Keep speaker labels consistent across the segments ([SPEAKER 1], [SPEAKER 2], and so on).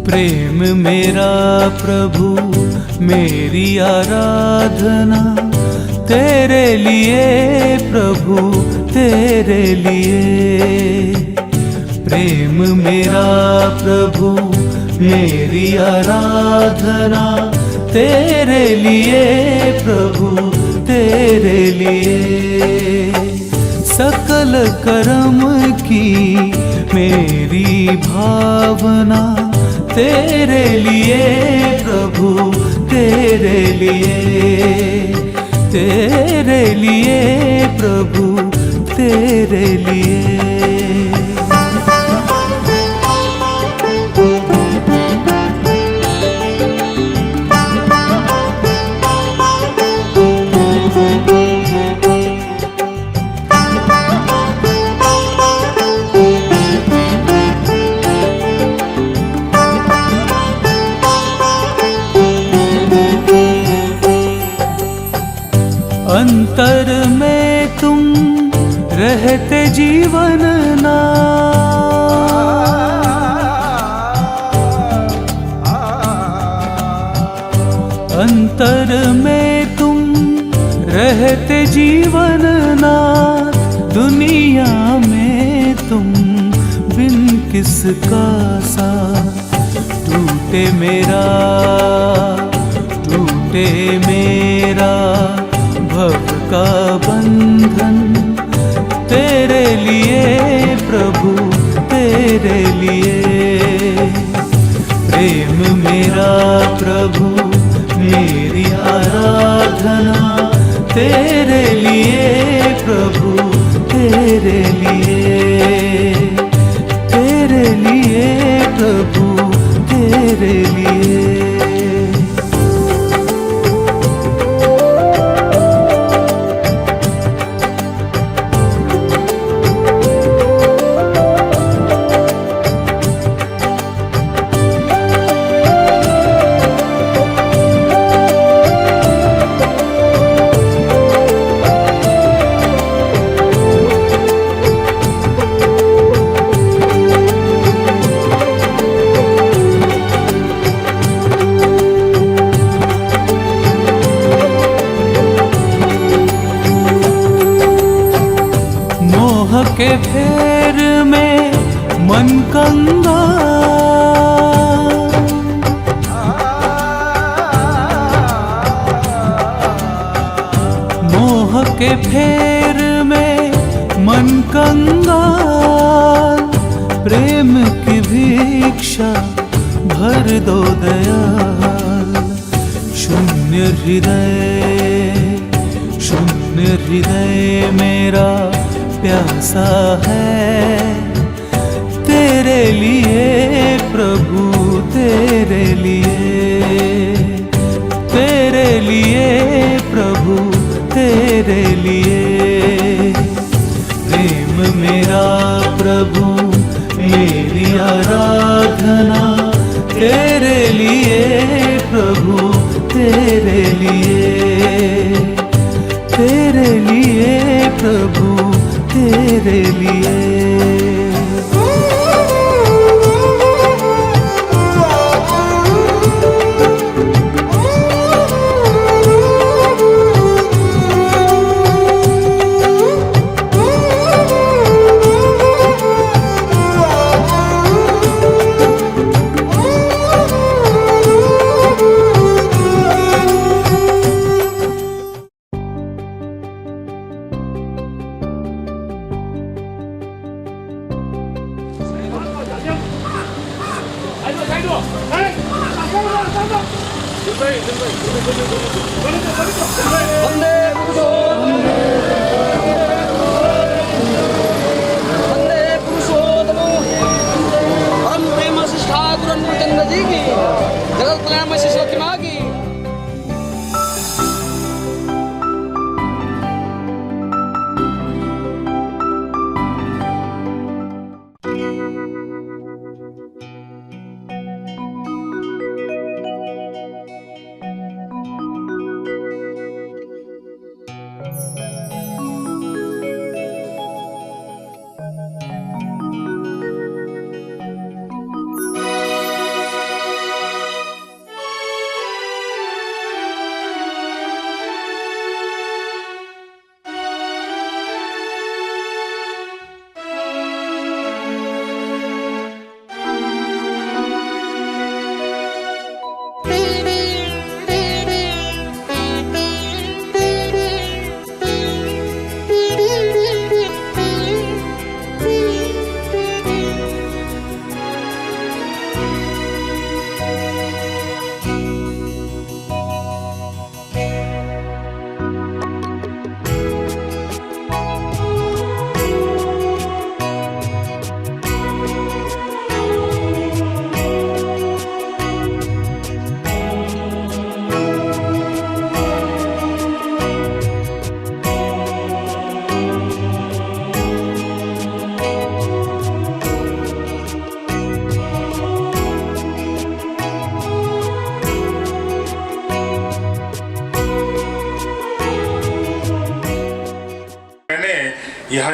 [SPEAKER 1] प्रेम मेरा प्रभु मेरी आराधना तेरे लिए प्रभु तेरे लिए। प्रेम मेरा प्रभु मेरी आराधना तेरे लिए प्रभु तेरे लिए। सकल कर्म की मेरी भावना तेरे लिए प्रभु तेरे लिए। तेरे लिए प्रभु तेरे लिए। अंतर में तुम रहते जीवन ना, अंतर में तुम रहते जीवन ना। दुनिया में तुम बिन किसका सा। टूटे मेरा भव का बंधन तेरे लिए प्रभु तेरे लिए। प्रेम मेरा प्रभु मेरी आराधना तेरे लिए प्रभु तेरे लिए। तेरे लिए प्रभु तेरे लिए। के फेर में मन कंगा, मोह के फेर में मन कंगा। प्रेम की भिक्षा भर दो दयाल। शून्य हृदय मेरा प्यासा है तेरे लिए प्रभु तेरे लिए। तेरे लिए प्रभु तेरे लिए। प्रेम मेरा प्रभु मेरी आराधना तेरे लिए प्रभु तेरे लिए। तेरे लिए प्रभु तेरे लिए।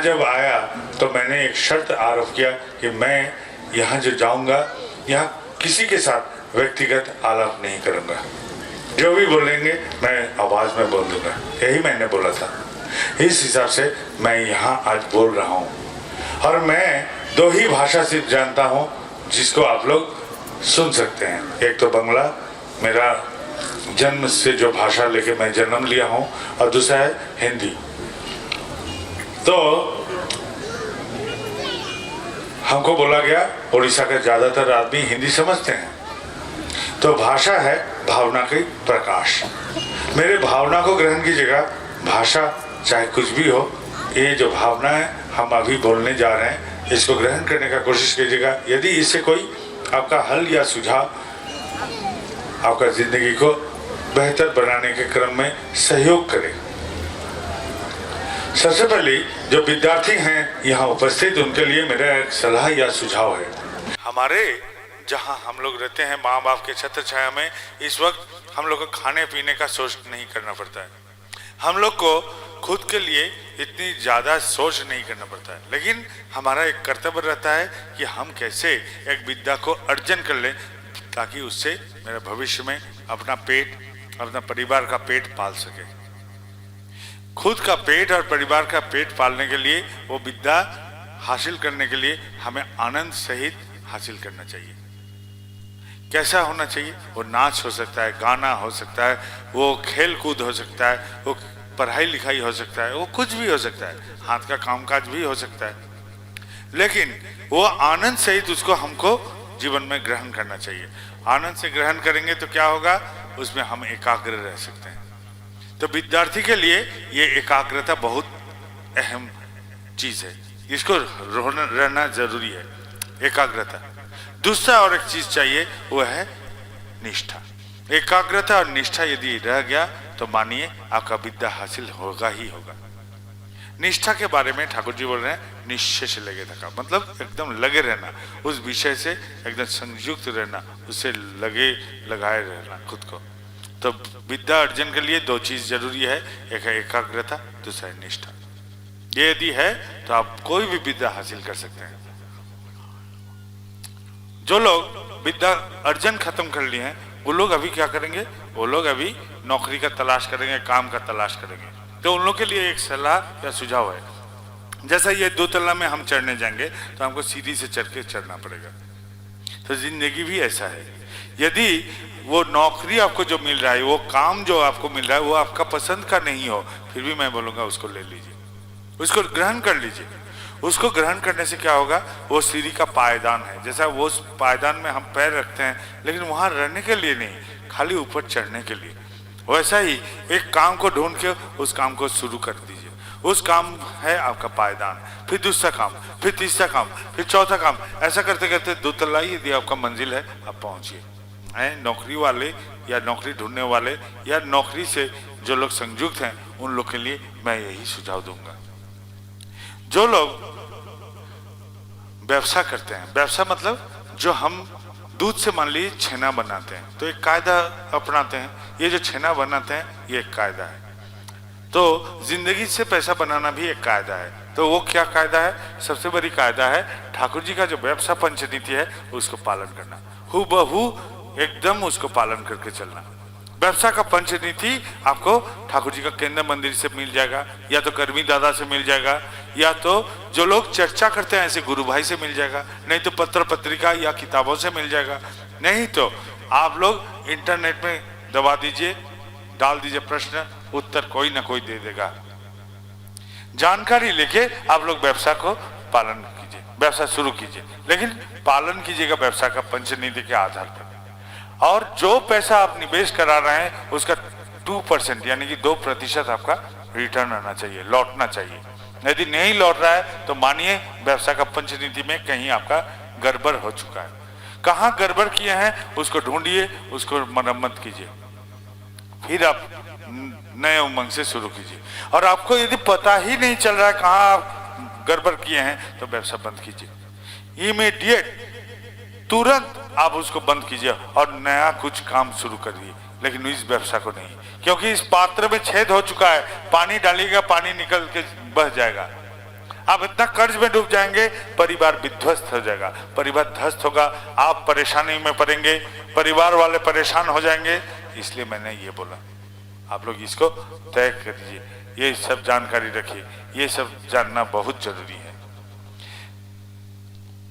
[SPEAKER 2] जब आया तो मैंने एक शर्त आरोप किया कि मैं यहाँ जो जाऊँगा यहाँ किसी के साथ व्यक्तिगत आलाप नहीं करूँगा, जो भी बोलेंगे मैं आवाज़ में बोल दूँगा, यही मैंने बोला था। इस हिसाब से मैं यहाँ आज बोल रहा हूँ और मैं 2 ही भाषा सिर्फ जानता हूँ जिसको आप लोग सुन सकते हैं। एक तो बंगला, मेरा जन्म से जो भाषा लेके मैं जन्म लिया हूँ, और दूसरा है हिंदी। तो हमको बोला गया उड़ीसा के ज़्यादातर आदमी हिंदी समझते हैं, तो भाषा है भावना की प्रकाश। मेरे भावना को ग्रहण कीजिएगा, भाषा चाहे कुछ भी हो, ये जो भावना है हम अभी बोलने जा रहे हैं, इसको ग्रहण करने का कोशिश कीजिएगा। यदि इससे कोई आपका हल या सुझाव आपका जिंदगी को बेहतर बनाने के क्रम में सहयोग करे। सबसे पहले जो विद्यार्थी हैं यहाँ उपस्थित, उनके लिए मेरा एक सलाह या सुझाव है। हमारे जहाँ हम लोग रहते हैं माँ बाप के छत्र छाया में, इस वक्त हम लोग को खाने पीने का सोच नहीं करना पड़ता है। हम लोग को खुद के लिए इतनी ज़्यादा सोच नहीं करना पड़ता है, लेकिन हमारा एक कर्तव्य रहता है कि हम कैसे एक विद्या को अर्जन कर लें ताकि उससे मेरे भविष्य में अपना पेट, अपना परिवार का पेट पाल सके। खुद का पेट और परिवार का पेट पालने के लिए, वो विद्या हासिल करने के लिए हमें आनंद सहित हासिल करना चाहिए। कैसा होना चाहिए? वो नाच हो सकता है, गाना हो सकता है, वो खेल कूद हो सकता है, वो पढ़ाई लिखाई हो सकता है, वो कुछ भी हो सकता है, हाथ का कामकाज भी हो सकता है, लेकिन वो आनंद सहित उसको हमको जीवन में ग्रहण करना चाहिए। आनंद से ग्रहण करेंगे तो क्या होगा, उसमें हम एकाग्र रह सकते हैं। तो विद्यार्थी के लिए ये एकाग्रता बहुत अहम चीज है, इसको रहना जरूरी है, एकाग्रता। दूसरा और एक चीज चाहिए, वो है निष्ठा। एकाग्रता और निष्ठा यदि रह गया तो मानिए आपका विद्या हासिल होगा ही होगा। निष्ठा के बारे में ठाकुर जी बोल रहे हैं, निश्चय से लगे थका, मतलब एकदम लगे रहना, उस विषय से एकदम संयुक्त रहना, उससे लगे लगाए रहना खुद को। तो विद्या अर्जन के लिए 2 चीज जरूरी है, एक है एकाग्रता, दूसरा है निष्ठा। ये यदि है तो आप कोई भी विद्या हासिल कर सकते हैं। जो लोग विद्या अर्जन खत्म कर लिए हैं, वो लोग अभी क्या करेंगे, वो लोग अभी नौकरी का तलाश करेंगे, काम का तलाश करेंगे। तो उन लोग के लिए एक सलाह या सुझाव है, जैसा ये 2 तल्ला में हम चढ़ने जाएंगे तो हमको सीढ़ी से चढ़ के चढ़ना पड़ेगा। तो जिंदगी भी ऐसा है, यदि वो नौकरी आपको जो मिल रहा है, वो काम जो आपको मिल रहा है, वो आपका पसंद का नहीं हो, फिर भी मैं बोलूँगा उसको ले लीजिए, उसको ग्रहण कर लीजिए। उसको ग्रहण करने से क्या होगा, वो सीढ़ी का पायदान है, जैसा वो उस पायदान में हम पैर रखते हैं, लेकिन वहाँ रहने के लिए नहीं, खाली ऊपर चढ़ने के लिए। वैसा ही एक काम को ढूंढ के उस काम को शुरू कर दीजिए, उस काम है आपका पायदान, फिर दूसरा काम, फिर तीसरा काम, फिर चौथा काम, ऐसा करते करते 2 तल्ला यदि आपका मंजिल है, आप पहुंचिए। नौकरी वाले या नौकरी ढूंढने वाले या नौकरी से जो लोग संयुक्त हैं, उन लोग के लिए मैं यही सुझाव दूंगा। जो लोग व्यवसाय करते हैं, व्यवसाय मतलब जो हम दूध से मान लीजिए छेना बनाते हैं, तो एक कायदा अपनाते हैं, ये जो छेना बनाते हैं ये एक कायदा है। तो जिंदगी से पैसा बनाना भी एक कायदा है। तो वो क्या कायदा है? सबसे बड़ी कायदा है ठाकुर जी का जो व्यवसाय पंचनीति है, उसको पालन करना, हूबहू एकदम उसको पालन करके चलना। व्यवसाय का पंचनीति आपको ठाकुर जी का केंद्र मंदिर से मिल जाएगा, या तो कर्मी दादा से मिल जाएगा, या तो जो लोग चर्चा करते हैं ऐसे गुरु भाई से मिल जाएगा, नहीं तो पत्र पत्रिका या किताबों से मिल जाएगा, नहीं तो आप लोग इंटरनेट में दबा दीजिए, डाल दीजिए प्रश्न, उत्तर कोई ना कोई दे देगा। जानकारी लेके आप लोग व्यवसाय को पालन कीजिए, व्यवसाय शुरू कीजिए, लेकिन पालन कीजिएगा व्यवसाय का पंचनीति के आधार पर। और जो पैसा आप निवेश करा रहे हैं उसका 2% यानी कि 2% आपका रिटर्न आना चाहिए, लौटना चाहिए। यदि नहीं लौट रहा है तो मानिए व्यवसाय का पंचनीति में कहीं आपका गड़बड़ हो चुका है। कहाँ गड़बड़ किए हैं उसको ढूंढिए, उसको मरम्मत कीजिए, फिर आप नए उमंग से शुरू कीजिए। और आपको यदि पता ही नहीं चल रहा है कहाँ आप गड़बड़ किए हैं तो व्यवसाय बंद कीजिए, इमीडिएट तुरंत आप उसको बंद कीजिए और नया कुछ काम शुरू करिए, लेकिन इस व्यवसाय को नहीं, क्योंकि इस पात्र में छेद हो चुका है, पानी डालिएगा पानी निकल के बह जाएगा। आप इतना कर्ज में डूब जाएंगे, परिवार विध्वस्त हो जाएगा, परिवार ध्वस्त होगा, आप परेशानी में पड़ेंगे, परिवार वाले परेशान हो जाएंगे। इसलिए मैंने ये बोला आप लोग इसको तय करिए, ये सब जानकारी रखिए, ये सब जानना बहुत जरूरी है।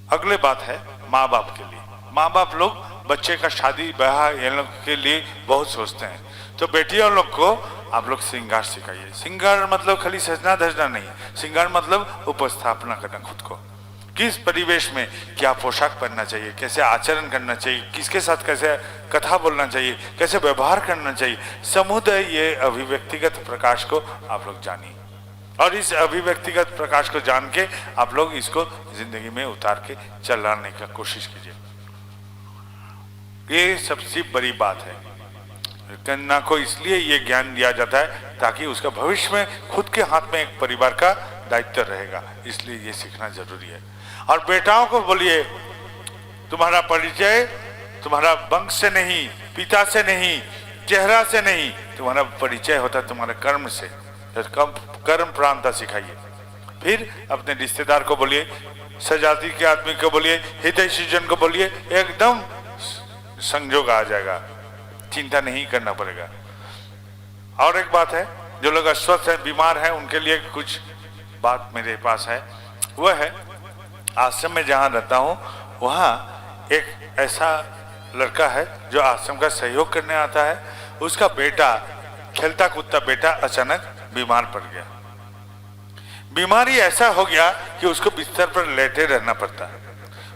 [SPEAKER 2] अगले बात है माँ बाप के लिए। माँ बाप लोग बच्चे का शादी ब्याह ये लोग के लिए बहुत सोचते हैं, तो बेटियों लोग को आप लोग श्रृंगार सिखाइए। श्रृंगार मतलब खाली सजना धजना नहीं, श्रृंगार मतलब उपस्थापना करना खुद को, किस परिवेश में क्या पोशाक पहनना चाहिए, कैसे आचरण करना चाहिए, किसके साथ कैसे कथा बोलना चाहिए, कैसे व्यवहार करना चाहिए। समुदाय ये अभिव्यक्तिगत प्रकाश को आप लोग जानिए, और इस अभिव्यक्तिगत प्रकाश को जान के आप लोग इसको जिंदगी में उतार के चलाने का कोशिश कीजिए। ये सबसे बड़ी बात है। कन्या को इसलिए ये ज्ञान दिया जाता है ताकि उसका भविष्य में खुद के हाथ में एक परिवार का दायित्व रहेगा, इसलिए ये सीखना जरूरी है। और बेटाओं को बोलिए तुम्हारा परिचय तुम्हारा वंश से नहीं, पिता से नहीं, चेहरा से नहीं, तुम्हारा परिचय होता है तुम्हारे कर्म से। कर्म प्रांता सिखाइए। फिर अपने रिश्तेदार को बोलिए, सजाति के आदमी को बोलिए, हितैषी जन को बोलिए, एकदम संजोग आ जाएगा, चिंता नहीं करना पड़ेगा। और एक बात है, जो लोग अस्वस्थ हैं, बीमार हैं, उनके लिए कुछ बात मेरे पास है। वह है आश्रम में जहाँ रहता हूँ वहाँ एक ऐसा लड़का है जो आश्रम का सहयोग करने आता है। उसका बेटा, खेलता कूदता बेटा अचानक बीमार पड़ गया। बीमारी ऐसा हो गया कि उसको बिस्तर पर लेटे रहना पड़ता है।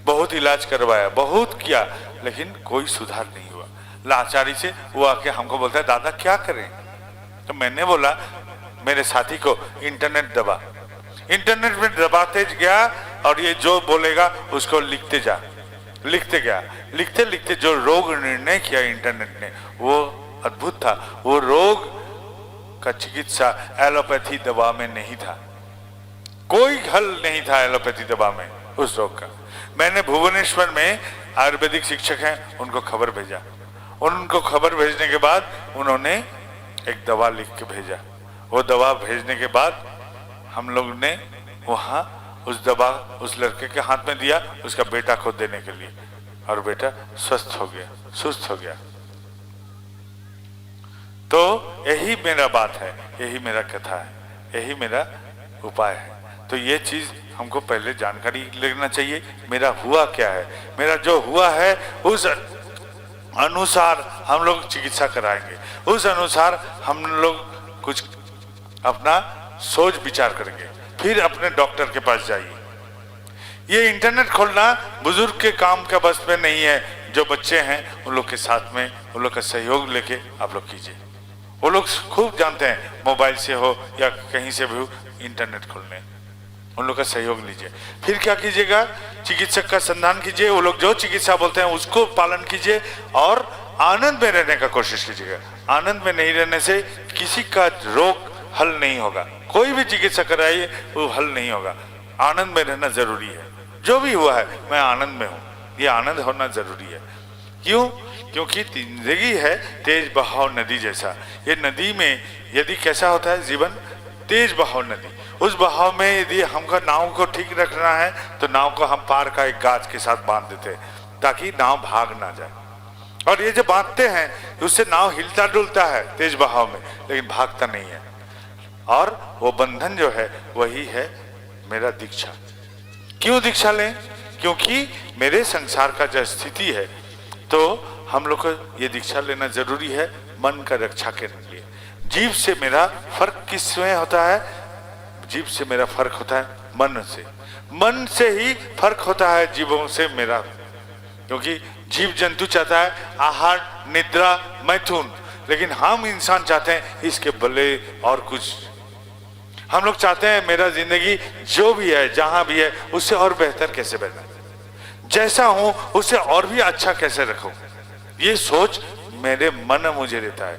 [SPEAKER 2] बहुत इलाज करवाया, बहुत किया, लेकिन कोई सुधार नहीं हुआ। लाचारी से वो आके हमको बोलता है दादा क्या करें। तो मैंने बोला मेरे साथी को इंटरनेट दबा। इंटरनेट में दबाते गया और ये जो बोलेगा उसको लिखते जा, लिखते गया। लिखते लिखते जो रोग निर्णय किया इंटरनेट ने वो अद्भुत था। वो रोग का चिकित्सा एलोपैथी दवा में नहीं था, कोई हल नहीं था एलोपैथी दवा में उस रोग का। मैंने भुवनेश्वर में आयुर्वेदिक शिक्षक हैं, उनको खबर भेजा। उनको खबर भेजने के बाद उन्होंने एक दवा लिख के भेजा। वो दवा भेजने के बाद हम लोग ने वहाँ उस दवा उस लड़के के हाथ में दिया, उसका बेटा को देने के लिए, और बेटा स्वस्थ हो गया, सुस्त हो गया। तो यही मेरा बात है, यही मेरा कथा है, यही मेरा उपाय है। तो ये चीज हमको पहले जानकारी लेना चाहिए, मेरा हुआ क्या है। मेरा जो हुआ है उस अनुसार हम लोग चिकित्सा कराएंगे, उस अनुसार हम लोग कुछ अपना सोच विचार करेंगे, फिर अपने डॉक्टर के पास जाइए। ये इंटरनेट खोलना बुजुर्ग के काम का बस में नहीं है। जो बच्चे हैं उन लोग के साथ में उन लोग का सहयोग लेके आप लोग कीजिए। वो लोग खूब जानते हैं, मोबाइल से हो या कहीं से भी हो इंटरनेट खोलने, उन लोग का सहयोग लीजिए। फिर क्या कीजिएगा, चिकित्सक का संधान कीजिए। वो लोग जो चिकित्सा बोलते हैं उसको पालन कीजिए और आनंद में रहने का कोशिश कीजिएगा। आनंद में नहीं रहने से किसी का रोग हल नहीं होगा। कोई भी चिकित्सा कराइए वो हल नहीं होगा। आनंद में रहना जरूरी है। जो भी हुआ है मैं आनंद में हूँ, ये आनंद होना जरूरी है। क्यों? क्योंकि जिंदगी है तेज बहाव नदी जैसा। ये नदी में यदि कैसा होता है जीवन, तेज बहाव नदी। उस बहाव में यदि हमको नाव को ठीक रखना है तो नाव को हम पार का एक गाज के साथ बांध देते हैं ताकि नाव भाग ना जाए। और ये जो बांधते हैं उससे नाव हिलता डुलता है तेज बहाव में, लेकिन भागता नहीं है। और वो बंधन जो है वही है मेरा दीक्षा। क्यों दीक्षा लें? क्योंकि मेरे संसार का जो स्थिति है तो हम लोग को ये दीक्षा लेना जरूरी है मन का रक्षा करने के लिए। जीव से मेरा फर्क किसमें होता है? जीव से मेरा फर्क होता है मन से। मन से ही फर्क होता है जीवों से मेरा, क्योंकि जीव जंतु चाहता है आहार, निद्रा, मैथुन, लेकिन हम इंसान चाहते हैं इसके बले और कुछ। हम लोग चाहते हैं मेरा जिंदगी जो भी है जहां भी है उससे और बेहतर कैसे बना, जैसा हूं उससे और भी अच्छा कैसे रखूं। ये सोच मेरे मन में मुझे देता है।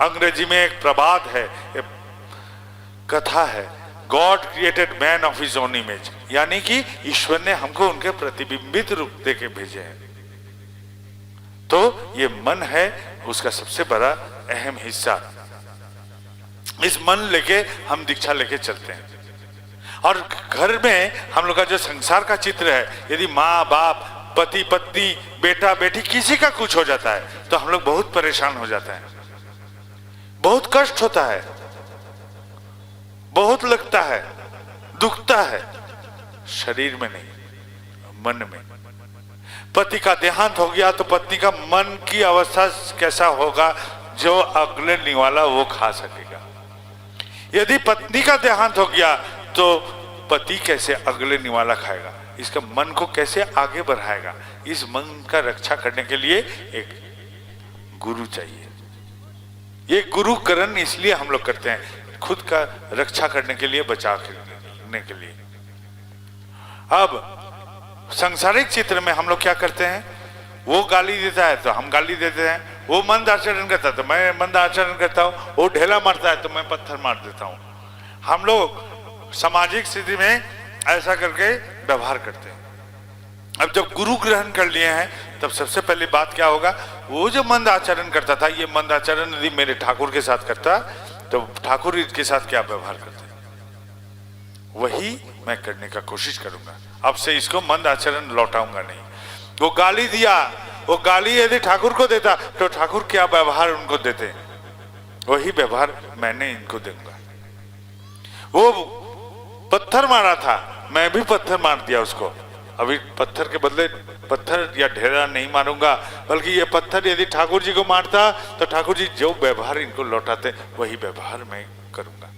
[SPEAKER 2] अंग्रेजी में एक प्रबाद है, एक कथा है, God created man of his own image, यानी कि ईश्वर ने हमको उनके प्रतिबिंबित रूप दे के भेजे हैं। तो ये मन है उसका सबसे बड़ा अहम हिस्सा। इस मन लेके हम दीक्षा लेके चलते हैं और घर में हम लोग का जो संसार का चित्र है, यदि माँ बाप, पति पत्नी, बेटा बेटी, किसी का कुछ हो जाता है तो हम लोग बहुत परेशान हो जाते हैं, बहुत कष्ट होता है, बहुत लगता है, दुखता है। शरीर में नहीं, मन में। पति का देहांत हो गया तो पत्नी का मन की अवस्था कैसा होगा, जो अगले निवाला वो खा सकेगा। यदि पत्नी का देहांत हो गया तो पति कैसे अगले निवाला खाएगा, इसका मन को कैसे आगे बढ़ाएगा। इस मन का रक्षा करने के लिए एक गुरु चाहिए। ये गुरुकरण इसलिए हम लोग करते हैं, खुद का रक्षा करने के लिए, बचाव करने के लिए। अब सांसारिक चित्र में हम लोग क्या करते हैं, वो गाली देता है तो हम गाली देते हैं, वो मंद आचरण करता है तो मैं मंद आचरण करता हूँ, वो ढेला मारता है तो मैं पत्थर मार देता हूँ। हम लोग सामाजिक स्थिति में ऐसा करके व्यवहार करते हैं। अब जब गुरु ग्रहण कर लिए हैं तब सबसे पहली बात क्या होगा, वो जो मंद आचरण करता था, ये मंद आचरण यदि मेरे ठाकुर के साथ करता तो ठाकुर इसके साथ क्या व्यवहार करते, वही मैं करने का कोशिश करूंगा। अब से इसको मंद आचरण लौटाऊंगा नहीं। वो गाली दिया, वो गाली यदि ठाकुर को देता तो ठाकुर क्या व्यवहार उनको देते, वही व्यवहार मैंने इनको दूंगा। वो पत्थर मारा था, मैं भी पत्थर मार दिया उसको। अभी पत्थर के बदले पत्थर या ढेरा नहीं मारूंगा, बल्कि ये पत्थर यदि ठाकुर जी को मारता तो ठाकुर जी जो व्यवहार इनको लौटाते वही व्यवहार मैं करूंगा।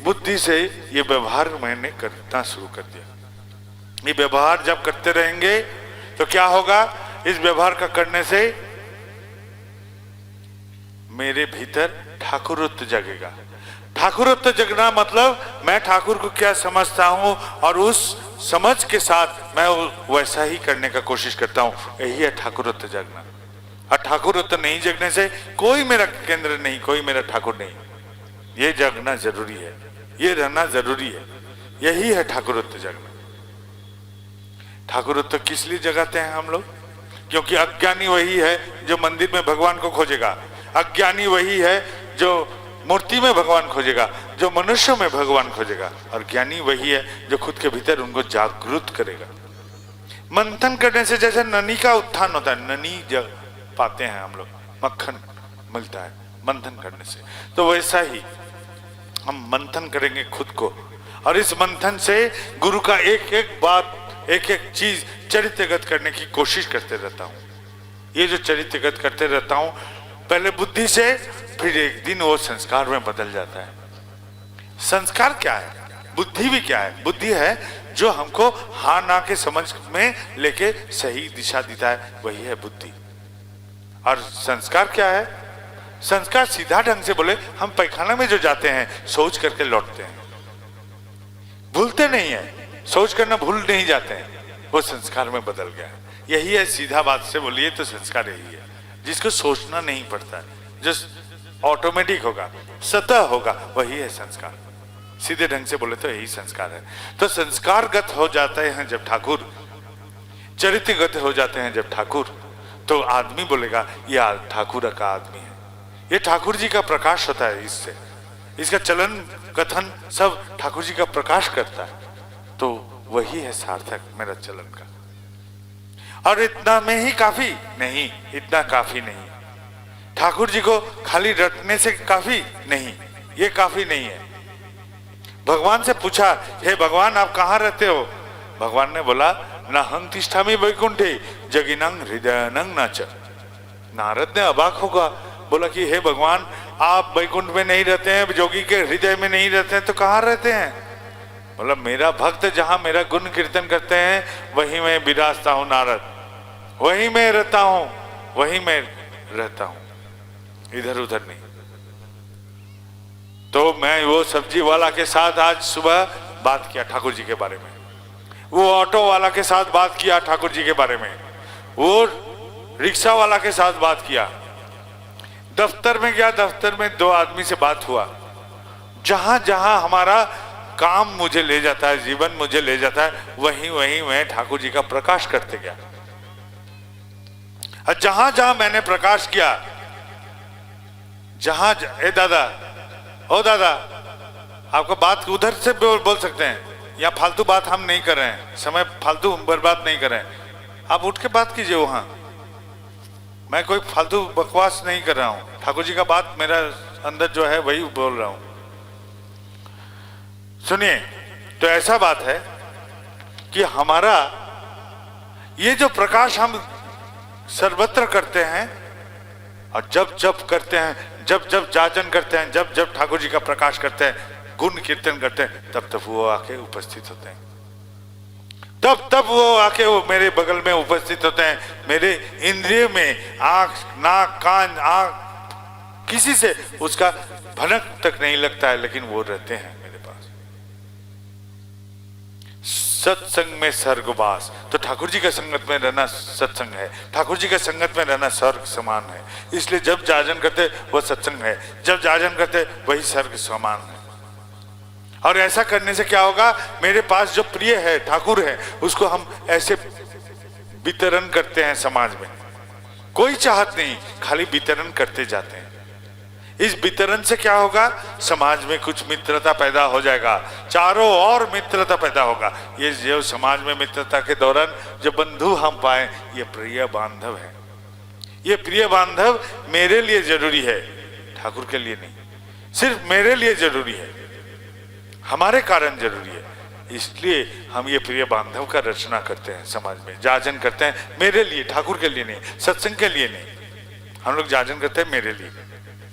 [SPEAKER 2] बुद्धि से ये व्यवहार मैंने करना शुरू कर दिया। ये व्यवहार जब करते रहेंगे तो क्या होगा, इस व्यवहार का करने से मेरे भीतर ठाकुरत्व जगेगा। ठाकुरत्व जगना मतलब मैं ठाकुर को क्या समझता हूं और उस समझ के साथ मैं वैसा ही करने का कोशिश करता हूं, यही है ठाकुरत्व जगना। और ठाकुरत्व नहीं जगने से कोई मेरा केंद्र नहीं, कोई मेरा ठाकुर नहीं। ये जगना जरूरी है, ये रहना जरूरी है, यही है ठाकुरत्व जगना। ठाकुरत्व किस लिए जगाते हैं हम लोग, क्योंकि अज्ञानी वही है जो मंदिर में भगवान को खोजेगा, अज्ञानी वही है जो मूर्ति में भगवान खोजेगा, जो मनुष्य में भगवान खोजेगा, और ज्ञानी वही है जो खुद के भीतर उनको जागृत करेगा। मंथन करने से जैसे ननी का उत्थान होता है, ननी जग पाते हैं हम लोग, मक्खन मिलता है मंथन करने से, तो वैसा ही हम मंथन करेंगे खुद को। और इस मंथन से गुरु का एक एक बात, एक एक चीज चरित्रगत करने की कोशिश करते रहता हूँ। ये जो चरित्रगत करते रहता हूँ पहले बुद्धि से, फिर एक दिन वो संस्कार में बदल जाता है। संस्कार क्या है, बुद्धि भी क्या है। बुद्धि है जो हमको हाँ ना के समझ में लेके सही दिशा देता है, वही है बुद्धि। और संस्कार क्या है, संस्कार सीधा ढंग से बोले, हम पैखाना में जो जाते हैं सोच करके लौटते हैं, भूलते नहीं है, सोच करना भूल नहीं जाते हैं, वो संस्कार में बदल गया। यही है, सीधा बात से बोलिए तो संस्कार यही है, जिसको सोचना नहीं पड़ता, जो ऑटोमेटिक होगा, सतह होगा, वही है संस्कार। सीधे ढंग से बोले तो यही संस्कार है। तो संस्कारगत हो जाते हैं जब ठाकुर, चरित्रगत हो जाते हैं जब ठाकुर, तो आदमी बोलेगा ये ठाकुर का आदमी है, ये ठाकुर जी का प्रकाश होता है। इससे इसका चलन कथन सब ठाकुर जी का प्रकाश करता है, तो वही है सार्थक मेरा चलन का। और इतना में ही काफी नहीं, इतना काफी नहीं। ठाकुर जी को खाली रटने से काफी नहीं, ये काफी नहीं है। भगवान से पूछा, हे भगवान आप कहाँ रहते हो? भगवान ने बोला, न हंग तिष्ठामि वैकुंठे जगिनंग हृदयनंग न च। नारद ने अबाक होगा, बोला कि हे भगवान आप वैकुंठ में नहीं रहते हैं, जोगी के हृदय में नहीं रहते हैं, तो कहाँ रहते हैं? बोला मेरा भक्त जहां मेरा गुण कीर्तन करते हैं वहीं मैं विराजता हूं नारद, वहीं मैं रहता हूं, वहीं मैं रहता हूं, इधर उधर नहीं। तो मैं वो सब्जी वाला के साथ आज सुबह बात किया ठाकुर जी के बारे में, वो ऑटो वाला के साथ बात किया ठाकुर जी के बारे में, वो रिक्शा वाला के साथ बात किया, दफ्तर में गया, दफ्तर में 2 आदमी से बात हुआ। जहां जहां हमारा काम मुझे ले जाता है, जीवन मुझे ले जाता है, वहीं वहीं मैं ठाकुर जी का प्रकाश करते गया। और जहां जहां मैंने प्रकाश किया, जहां ए दादा, ओ दादा, आपका बात उधर से बोल सकते हैं, या फालतू बात हम नहीं कर रहे हैं, समय फालतू बर्बाद नहीं कर रहे हैं। आप उठ के बात कीजिए वहां, मैं कोई फालतू बकवास नहीं कर रहा हूं, ठाकुर जी का बात मेरा अंदर जो है वही बोल रहा हूं। सुनिए, तो ऐसा बात है कि हमारा ये जो प्रकाश हम सर्वत्र करते हैं, और जब जब करते हैं, जब जब जाजन करते हैं, जब जब ठाकुर जी का प्रकाश करते हैं, गुण कीर्तन करते हैं, तब तब वो आके उपस्थित होते हैं, तब तब वो आके वो मेरे बगल में उपस्थित होते हैं। मेरे इंद्रिय में आंख, नाक, कान, आंख, किसी से उसका भनक तक नहीं लगता है, लेकिन वो रहते हैं मेरे पास। सत्संग में स्वर्गवास, तो ठाकुर जी का संगत में रहना सत्संग है, ठाकुर जी का संगत में रहना स्वर्ग समान है। इसलिए जब जाजन करते वह सत्संग है, जब जाजन करते वही स्वर्ग समान है। और ऐसा करने से क्या होगा, मेरे पास जो प्रिय है ठाकुर है, उसको हम ऐसे वितरण करते हैं समाज में, कोई चाहत नहीं, खाली वितरण करते जाते हैं। इस वितरण से क्या होगा, समाज में कुछ मित्रता पैदा हो जाएगा, चारों ओर मित्रता पैदा होगा। ये जो समाज में मित्रता के दौरान जो बंधु हम पाए, ये प्रिय बांधव है। ये प्रिय बांधव मेरे लिए जरूरी है, ठाकुर के लिए नहीं, सिर्फ मेरे लिए जरूरी है, हमारे कारण जरूरी है। इसलिए हम ये प्रिय बांधव का रचना करते हैं, समाज में जाजन करते हैं, मेरे लिए, ठाकुर के लिए नहीं, सत्संग के लिए नहीं। हम लोग जाजन करते हैं मेरे लिए,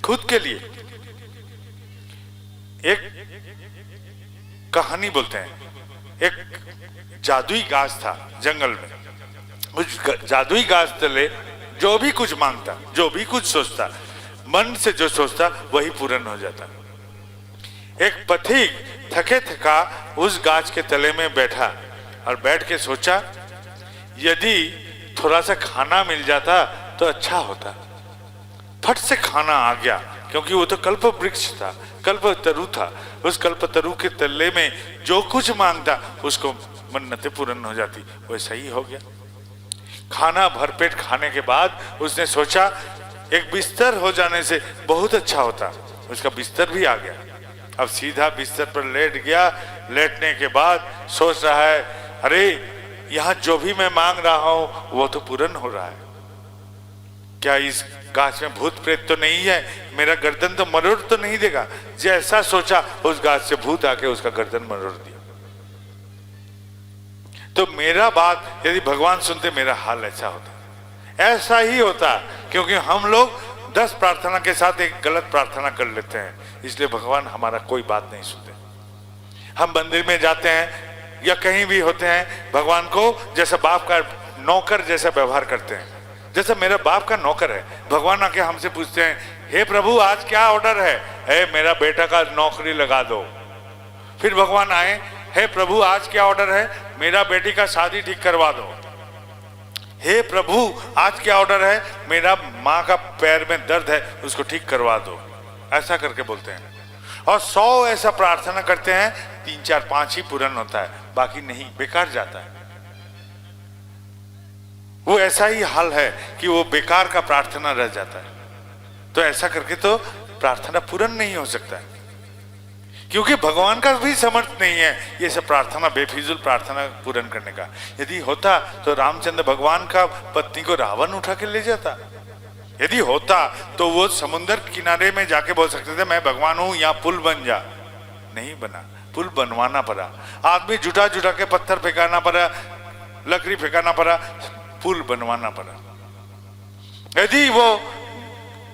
[SPEAKER 2] खुद के लिए। एक कहानी बोलते हैं, एक जादुई गाछ था जंगल में। उस जादुई गाछ तले जो भी कुछ मांगता, जो भी कुछ सोचता, मन से जो सोचता वही पूर्ण हो जाता। एक पथिक थके थका उस गाछ के तले में बैठा और बैठ के सोचा, यदि थोड़ा सा खाना मिल जाता तो अच्छा होता। फट से खाना आ गया, क्योंकि वो तो कल्प वृक्ष था, कल्प तरु था। उस कल्प तरु के तले में जो कुछ मांगता उसको मन्नतें पूर्ण हो जाती। वैसा ही हो गया। खाना भरपेट खाने के बाद उसने सोचा, एक बिस्तर हो जाने से बहुत अच्छा होता। उसका बिस्तर भी आ गया। अब सीधा बिस्तर पर लेट गया। लेटने के बाद सोच रहा है, अरे यहाँ जो भी मैं मांग रहा हूं वो तो पूर्ण हो रहा है। क्या इस गाछ में भूत प्रेत तो नहीं है? मेरा गर्दन तो मरोड़ तो नहीं देगा? जैसा सोचा उस गाछ से भूत आके उसका गर्दन मरोड़ दिया। तो मेरा बात यदि भगवान सुनते, मेरा हाल ऐसा होता, ऐसा ही होता। क्योंकि हम लोग 10 प्रार्थना के साथ एक गलत प्रार्थना कर लेते हैं, इसलिए भगवान हमारा कोई बात नहीं सुनते। हम मंदिर में जाते हैं या कहीं भी होते हैं, भगवान को जैसे बाप का नौकर जैसा व्यवहार करते हैं। जैसे मेरा बाप का नौकर है, भगवान आके हमसे पूछते हैं, हे प्रभु आज क्या ऑर्डर है? हे मेरा बेटा का नौकरी लगा दो। फिर भगवान आए, हे प्रभु आज क्या ऑर्डर है? मेरा बेटी का शादी ठीक करवा दो। हे प्रभु आज क्या ऑर्डर है? मेरा माँ का पैर में दर्द है, उसको ठीक करवा दो। ऐसा करके बोलते हैं। और 100 ऐसा प्रार्थना करते हैं, 3, 4, 5 ही पूर्ण होता है, बाकी नहीं, बेकार जाता है। वो ऐसा ही हाल है कि वो बेकार का प्रार्थना रह जाता है। तो ऐसा करके तो प्रार्थना पूर्ण नहीं हो सकता है, क्योंकि भगवान का भी समर्थ नहीं है ये सब प्रार्थना, बेफिजूल प्रार्थना पूर्ण करने का। यदि होता तो रामचंद्र भगवान का पत्नी को रावण उठा के ले जाता। यदि होता तो वो समुद्र किनारे में जाके बोल सकते थे, मैं भगवान हूं, यहाँ पुल बन जा। नहीं बना, पुल बनवाना पड़ा। आदमी जुटा जुटा के पत्थर फेंकाना पड़ा, लकड़ी फेंकाना पड़ा, पुल बनवाना पड़ा। यदि वो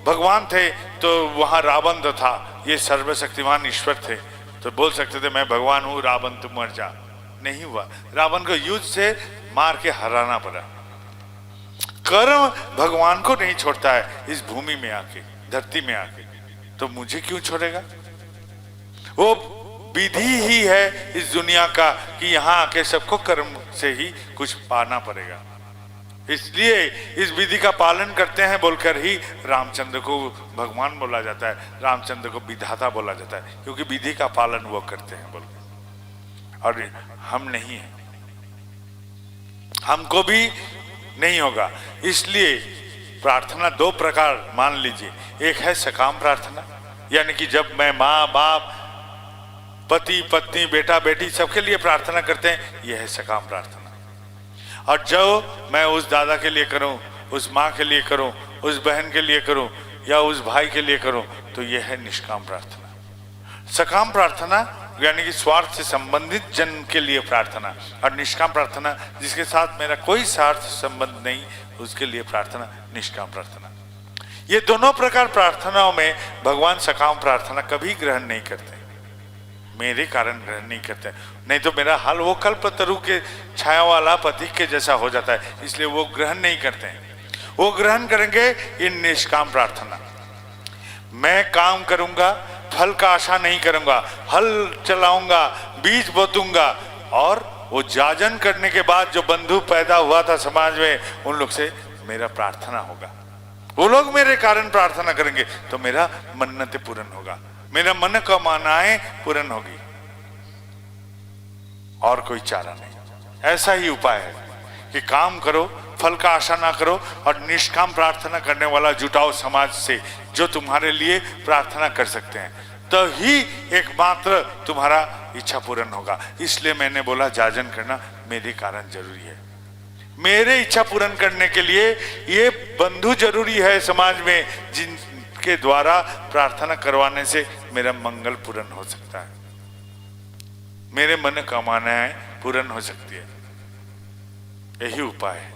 [SPEAKER 2] भगवान थे तो वहां रावण तो था, ये सर्वशक्तिमान ईश्वर थे, तो बोल सकते थे मैं भगवान हूं, रावण तुम मर जा। नहीं हुआ, रावण को युद्ध से मार के हराना पड़ा। कर्म भगवान को नहीं छोड़ता है इस भूमि में आके, धरती में आके, तो मुझे क्यों छोड़ेगा? वो विधि ही है इस दुनिया का कि यहाँ आके सबको कर्म से ही कुछ पाना पड़ेगा। इसलिए इस विधि का पालन करते हैं बोलकर ही रामचंद्र को भगवान बोला जाता है, रामचंद्र को विधाता बोला जाता है, क्योंकि विधि का पालन वो करते हैं बोल। और हम नहीं हैं, हमको भी नहीं होगा। इसलिए प्रार्थना 2 प्रकार मान लीजिए। एक है सकाम प्रार्थना, यानी कि जब मैं माँ बाप पति पत्नी बेटा बेटी सबके लिए प्रार्थना करते हैं, यह है सकाम प्रार्थना। और जो मैं उस दादा के लिए करूं, उस माँ के लिए करूं, उस बहन के लिए करूं या उस भाई के लिए करूं, तो यह है निष्काम प्रार्थना। सकाम प्रार्थना यानी कि स्वार्थ से संबंधित जन के लिए प्रार्थना, और निष्काम प्रार्थना जिसके साथ मेरा कोई स्वार्थ संबंध नहीं, उसके लिए प्रार्थना निष्काम प्रार्थना। ये दोनों प्रकार प्रार्थनाओं में भगवान सकाम प्रार्थना कभी ग्रहण नहीं करते, मेरे कारण ग्रहण नहीं करते, नहीं तो मेरा हाल वो कल्पतरु के छाया वाला प्रतीक के जैसा हो जाता है, इसलिए वो ग्रहण नहीं करते हैं। वो ग्रहण करेंगे इन निष्काम प्रार्थना। मैं काम करूंगा, फल का आशा नहीं करूंगा, हल चलाऊंगा, बीज बोतूंगा, और वो जाजन करने के बाद जो बंधु पैदा हुआ था समाज में, उन लोग से मेरा प्रार्थना होगा, वो लोग मेरे कारण प्रार्थना करेंगे, तो मेरा मन्नतें पूर्ण होगा, मेरा मन का मानाएं पूर्ण होगी, और कोई चारा नहीं। ऐसा ही उपाय है कि काम करो, फल का आशा ना करो, और निष्काम प्रार्थना करने वाला जुटाओ समाज से, जो तुम्हारे लिए प्रार्थना कर सकते हैं, तो ही एकमात्र तुम्हारा इच्छा पूर्ण होगा। इसलिए मैंने बोला जाजन करना मेरे कारण जरूरी है, मेरे इच्छा पूर्ण करने के लिए ये बंधु जरूरी है समाज में, जिनके द्वारा प्रार्थना करवाने से मेरा मंगल पूर्ण हो सकता है, मेरे मन कामनाएं पूर्ण हो सकती है। यही उपाय है।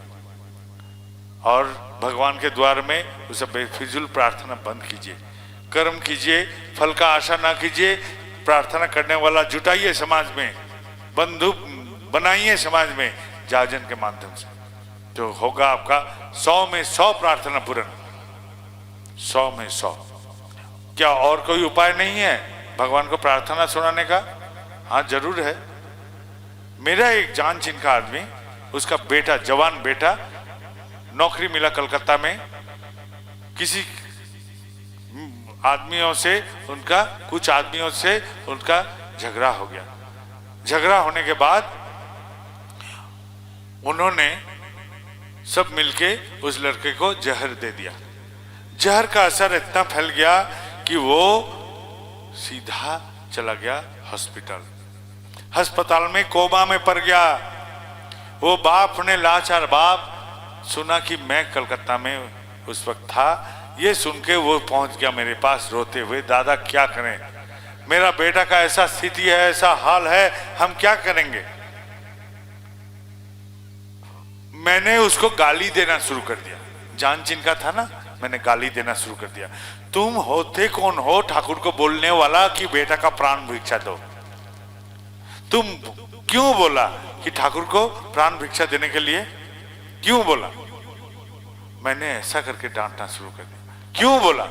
[SPEAKER 2] और भगवान के द्वार में उसे बेफिजूल प्रार्थना बंद कीजिए, कर्म कीजिए, फल का आशा ना कीजिए, प्रार्थना करने वाला जुटाइए समाज में, बंधु बनाइए समाज में जाजन के माध्यम से, तो होगा आपका 100 में 100 प्रार्थना पूर्ण, 100 में 100। क्या और कोई उपाय नहीं है भगवान को प्रार्थना सुनाने का? हाँ जरूर है। मेरा एक जान चिन्ह आदमी, उसका बेटा, जवान बेटा, नौकरी मिला कलकत्ता में, किसी आदमियों से उनका, कुछ आदमियों से उनका झगड़ा हो गया। झगड़ा होने के बाद उन्होंने सब मिलके उस लड़के को जहर दे दिया। जहर का असर इतना फैल गया कि वो सीधा चला गया हॉस्पिटल, अस्पताल में कोमा में पड़ गया। वो बाप ने, लाचार बाप, सुना कि मैं कलकत्ता में उस वक्त था, ये सुन के वो पहुंच गया मेरे पास रोते हुए, दादा क्या करें, मेरा बेटा का ऐसा स्थिति है, ऐसा हाल है, हम क्या करेंगे। मैंने उसको गाली देना शुरू कर दिया, जान जिनका था ना, मैंने गाली देना शुरू कर दिया। तुम होते कौन हो ठाकुर को बोलने वाला कि बेटा का प्राण भिक्षा दो? तुम क्यों बोला कि ठाकुर को प्राण भिक्षा देने के लिए क्यों बोला? मैंने ऐसा करके डांटना शुरू कर दिया। क्यों बोला?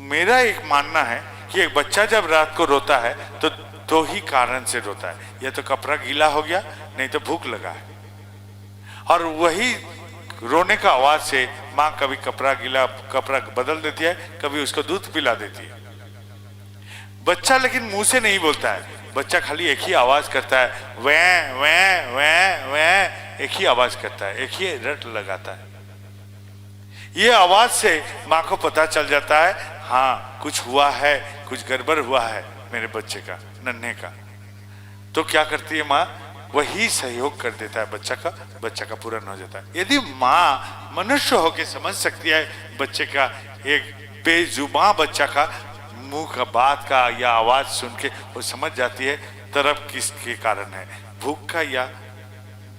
[SPEAKER 2] मेरा एक मानना है कि एक बच्चा जब रात को रोता है तो दो ही कारण से रोता है, या तो कपड़ा गीला हो गया, नहीं तो भूख लगा है। और वही रोने का आवाज से माँ कभी कपड़ा गीला, कपड़ा बदल देती है, कभी उसको दूध पिला देती है। बच्चा लेकिन मुंह से नहीं बोलता है, बच्चा खाली एक ही आवाज करता है, वै वै वै वै, एक ही आवाज करता है, एक ही रट लगाता है। ये आवाज से माँ को पता चल जाता है, हाँ कुछ हुआ है, कुछ गड़बड़ हुआ है मेरे बच्चे का, नन्हे का। तो क्या करती है माँ? वही सहयोग कर देता है बच्चा का पूर्ण हो जाता है। यदि माँ मनुष्य होके समझ सकती है बच्चे का, एक बेजुबान बच्चा का मुंह का बात का या आवाज सुन के वो समझ जाती है तरफ किसके कारण है, भूख का या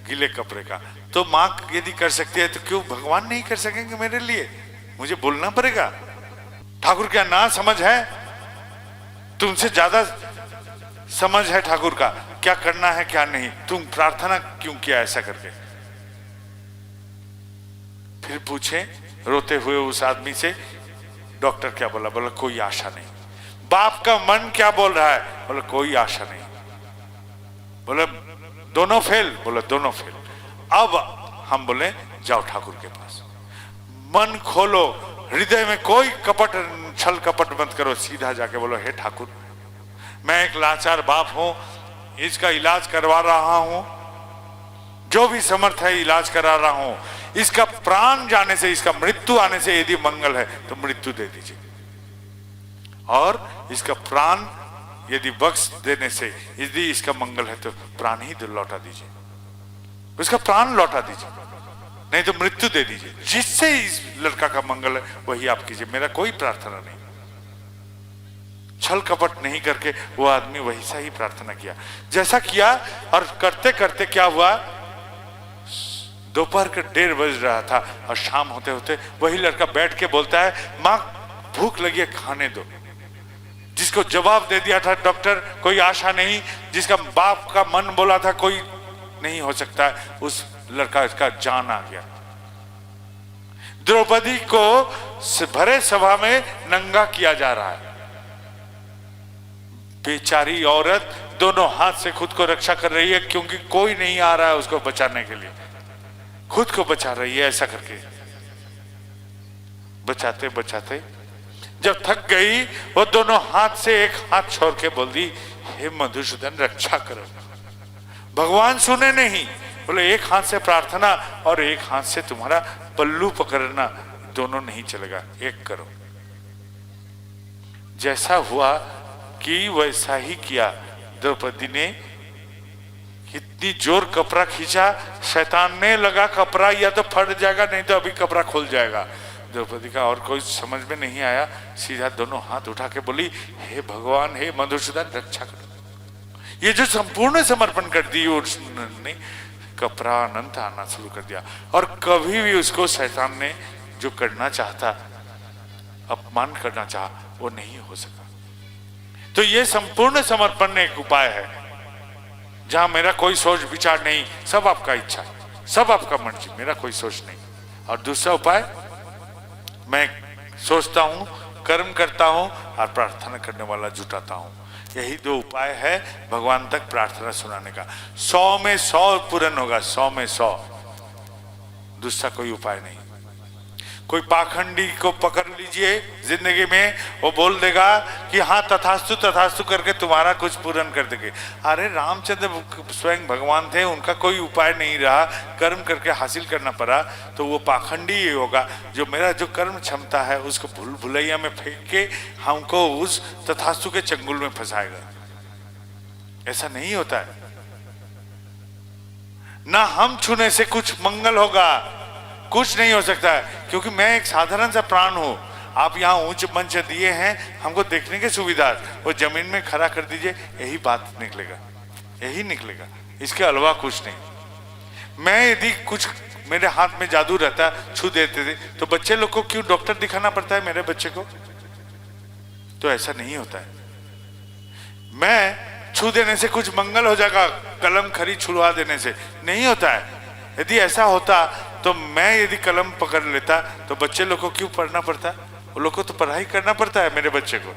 [SPEAKER 2] गीले कपड़े का। तो माँ यदि कर सकती है तो क्यों भगवान नहीं कर सकेंगे मेरे लिए? मुझे बोलना पड़ेगा। ठाकुर क्या ना समझ है? तुमसे ज्यादा समझ है ठाकुर का, क्या करना है क्या नहीं। तुम प्रार्थना क्यों किया ऐसा करके? फिर पूछे रोते हुए उस आदमी से, डॉक्टर क्या बोला? बोला कोई आशा नहीं। बाप का मन क्या बोल रहा है? बोला कोई आशा नहीं। बोले दोनों फेल? बोला दोनों फेल। अब हम बोले जाओ ठाकुर के पास, मन खोलो, हृदय में कोई कपट, छल कपट मत करो, सीधा जाके बोलो हे ठाकुर, मैं एक लाचार बाप हूं, इसका इलाज करवा रहा हूं, जो भी समर्थ है इलाज करा रहा हूं, इसका प्राण जाने से, इसका मृत्यु आने से यदि मंगल है तो मृत्यु दे दीजिए। और इसका प्राण यदि बख्श देने से यदि इसका मंगल है तो प्राण ही लौटा दीजिए, उसका प्राण लौटा दीजिए, नहीं तो मृत्यु दे दीजिए। जिससे इस लड़का का मंगल है वही आप कीजिए, मेरा कोई प्रार्थना नहीं। छल कपट नहीं करके वो आदमी वैसा ही प्रार्थना किया जैसा किया। और करते करते क्या हुआ, दोपहर के 1:30 बज रहा था और शाम होते होते वही लड़का बैठ के बोलता है, माँ भूख लगी है, खाने दो। जिसको जवाब दे दिया था डॉक्टर, कोई आशा नहीं, जिसका बाप का मन बोला था कोई नहीं हो सकता, उस लड़का का जान आ गया। द्रौपदी को भरे सभा में नंगा किया जा रहा है। बेचारी औरत दोनों हाथ से खुद को रक्षा कर रही है क्योंकि कोई नहीं आ रहा है उसको बचाने के लिए, खुद को बचा रही है। ऐसा करके बचाते बचाते जब थक गई, वो दोनों हाथ से एक हाथ छोड़ के बोल दी, हे मधुसूदन रक्षा करो। भगवान सुने नहीं, बोले एक हाथ से प्रार्थना और एक हाथ से तुम्हारा पल्लू पकड़ना, दोनों नहीं चलेगा, एक करो। जैसा हुआ कि वैसा ही किया। द्रौपदी ने इतनी जोर कपड़ा खींचा, शैतान ने लगा कपड़ा या तो फट जाएगा नहीं तो अभी कपड़ा खुल जाएगा। द्रौपदी का और कोई समझ में नहीं आया, सीधा दोनों हाथ उठा के बोली, हे भगवान, हे मधुसूदन रक्षा करो। ये जो संपूर्ण समर्पण कर दी उसने, कपड़ा अनंत आना शुरू कर दिया। और कभी भी उसको शैतान ने जो करना चाहता, अपमान करना चाहा, वो नहीं हो सका। तो ये संपूर्ण समर्पण एक उपाय है जहां मेरा कोई सोच विचार नहीं, सब आपका इच्छा, सब आपका मर्जी, मेरा कोई सोच नहीं। और दूसरा उपाय, मैं सोचता हूं, कर्म करता हूं और प्रार्थना करने वाला जुटाता हूं। यही दो उपाय है भगवान तक प्रार्थना सुनाने का। 100 में 100 पूर्ण होगा, 100 में 100, दूसरा कोई उपाय नहीं। कोई पाखंडी को पकड़ लीजिए जिंदगी में, वो बोल देगा कि हाँ तथास्तु तथास्तु करके तुम्हारा कुछ पूर्ण कर देंगे। अरे रामचंद्र स्वयं भगवान थे, उनका कोई उपाय नहीं रहा, कर्म करके हासिल करना पड़ा, तो वो पाखंडी ही होगा जो मेरा जो कर्म क्षमता है उसको भूल भुलैया में फेंक के हमको उस तथास्तु के चंगुल में फंसाएगा। ऐसा नहीं होता है ना। हम छूने से कुछ मंगल होगा, कुछ नहीं हो सकता है, क्योंकि मैं एक साधारण सा प्राण हूं। आप यहाँ उच्च मंच दिए हैं हमको देखने की सुविधा, वो जमीन में खड़ा कर दीजिए, यही बात निकलेगा, यही निकलेगा, इसके अलावा कुछ नहीं। मैं यदि कुछ मेरे हाथ में जादू रहता, छू देते थे, तो बच्चे लोग को क्यों डॉक्टर दिखाना पड़ता है मेरे बच्चे को? तो ऐसा नहीं होता है। मैं छू देने से कुछ मंगल हो जाएगा, कलम खरी छुड़वा देने से नहीं होता है। यदि ऐसा होता तो मैं यदि कलम पकड़ लेता तो बच्चे लोग को क्यों पढ़ना पड़ता? वो लोग को तो पढ़ाई करना पड़ता है मेरे बच्चे को।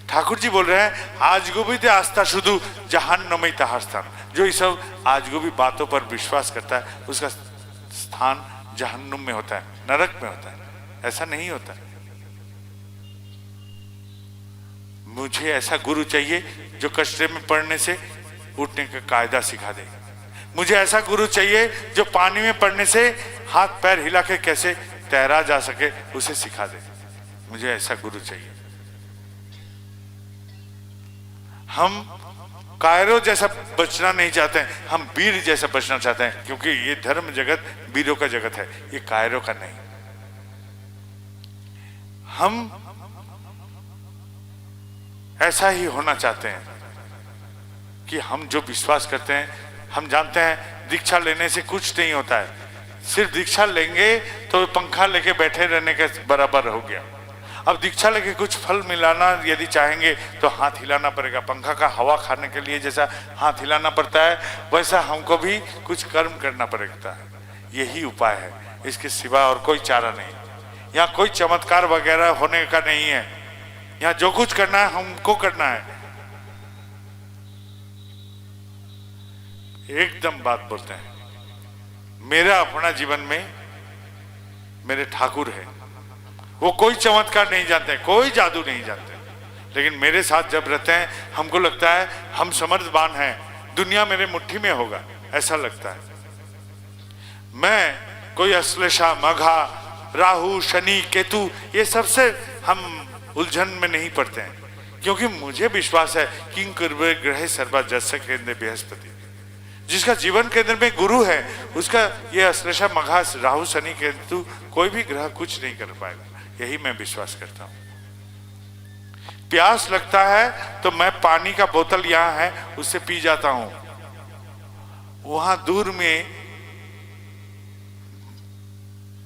[SPEAKER 2] ठाकुर जी बोल रहे हैं, आज गोभी आस्था शुद्ध जहान नमई तहार स्थान। जो ये सब आजगुबी बातों पर विश्वास करता है उसका स्थान जहन्नुम में होता है, नरक में होता है। ऐसा नहीं होता। मुझे ऐसा गुरु चाहिए जो कचरे में पड़ने से उठने का कायदा सिखा दे। मुझे ऐसा गुरु चाहिए जो पानी में पड़ने से हाथ पैर हिला के कैसे तैरा जा सके उसे सिखा दे। मुझे ऐसा गुरु चाहिए। हम कायरों जैसा बचना नहीं चाहते हैं, हम वीर जैसा बचना चाहते हैं, क्योंकि ये धर्म जगत वीरों का जगत है, ये कायरों का नहीं। हम ऐसा ही होना चाहते हैं कि हम जो विश्वास करते हैं, हम जानते हैं दीक्षा लेने से कुछ नहीं होता है। सिर्फ दीक्षा लेंगे तो पंखा लेके बैठे रहने के बराबर हो गया। अब दीक्षा लेके कुछ फल मिलाना यदि चाहेंगे तो हाथ हिलाना पड़ेगा। पंखा का हवा खाने के लिए जैसा हाथ हिलाना पड़ता है, वैसा हमको भी कुछ कर्म करना पड़ता है। यही उपाय है, इसके सिवा और कोई चारा नहीं। यहाँ कोई चमत्कार वगैरह होने का नहीं है। यहाँ जो कुछ करना है हमको करना है। एकदम बात बोलते हैं। मेरा अपना जीवन में मेरे ठाकुर है, वो कोई चमत्कार नहीं जानते, कोई जादू नहीं जानते, लेकिन मेरे साथ जब रहते हैं हमको लगता है हम समर्थवान हैं, दुनिया मेरे मुट्ठी में होगा, ऐसा लगता है। मैं कोई अश्लेषा, मघा, राहु, शनि, केतु, ये सबसे हम उलझन में नहीं पड़ते हैं, क्योंकि मुझे विश्वास है किंग कुर्वे ग्रह सर्वा जस केंद्र बृहस्पति, जिसका जीवन केंद्र में गुरु है, उसका ये अश्लेषा मघा राहु शनि केतु कोई भी ग्रह कुछ नहीं कर पाएगा, यही मैं विश्वास करता हूं। प्यास लगता है तो मैं पानी का बोतल यहां है उससे पी जाता हूं, वहां दूर में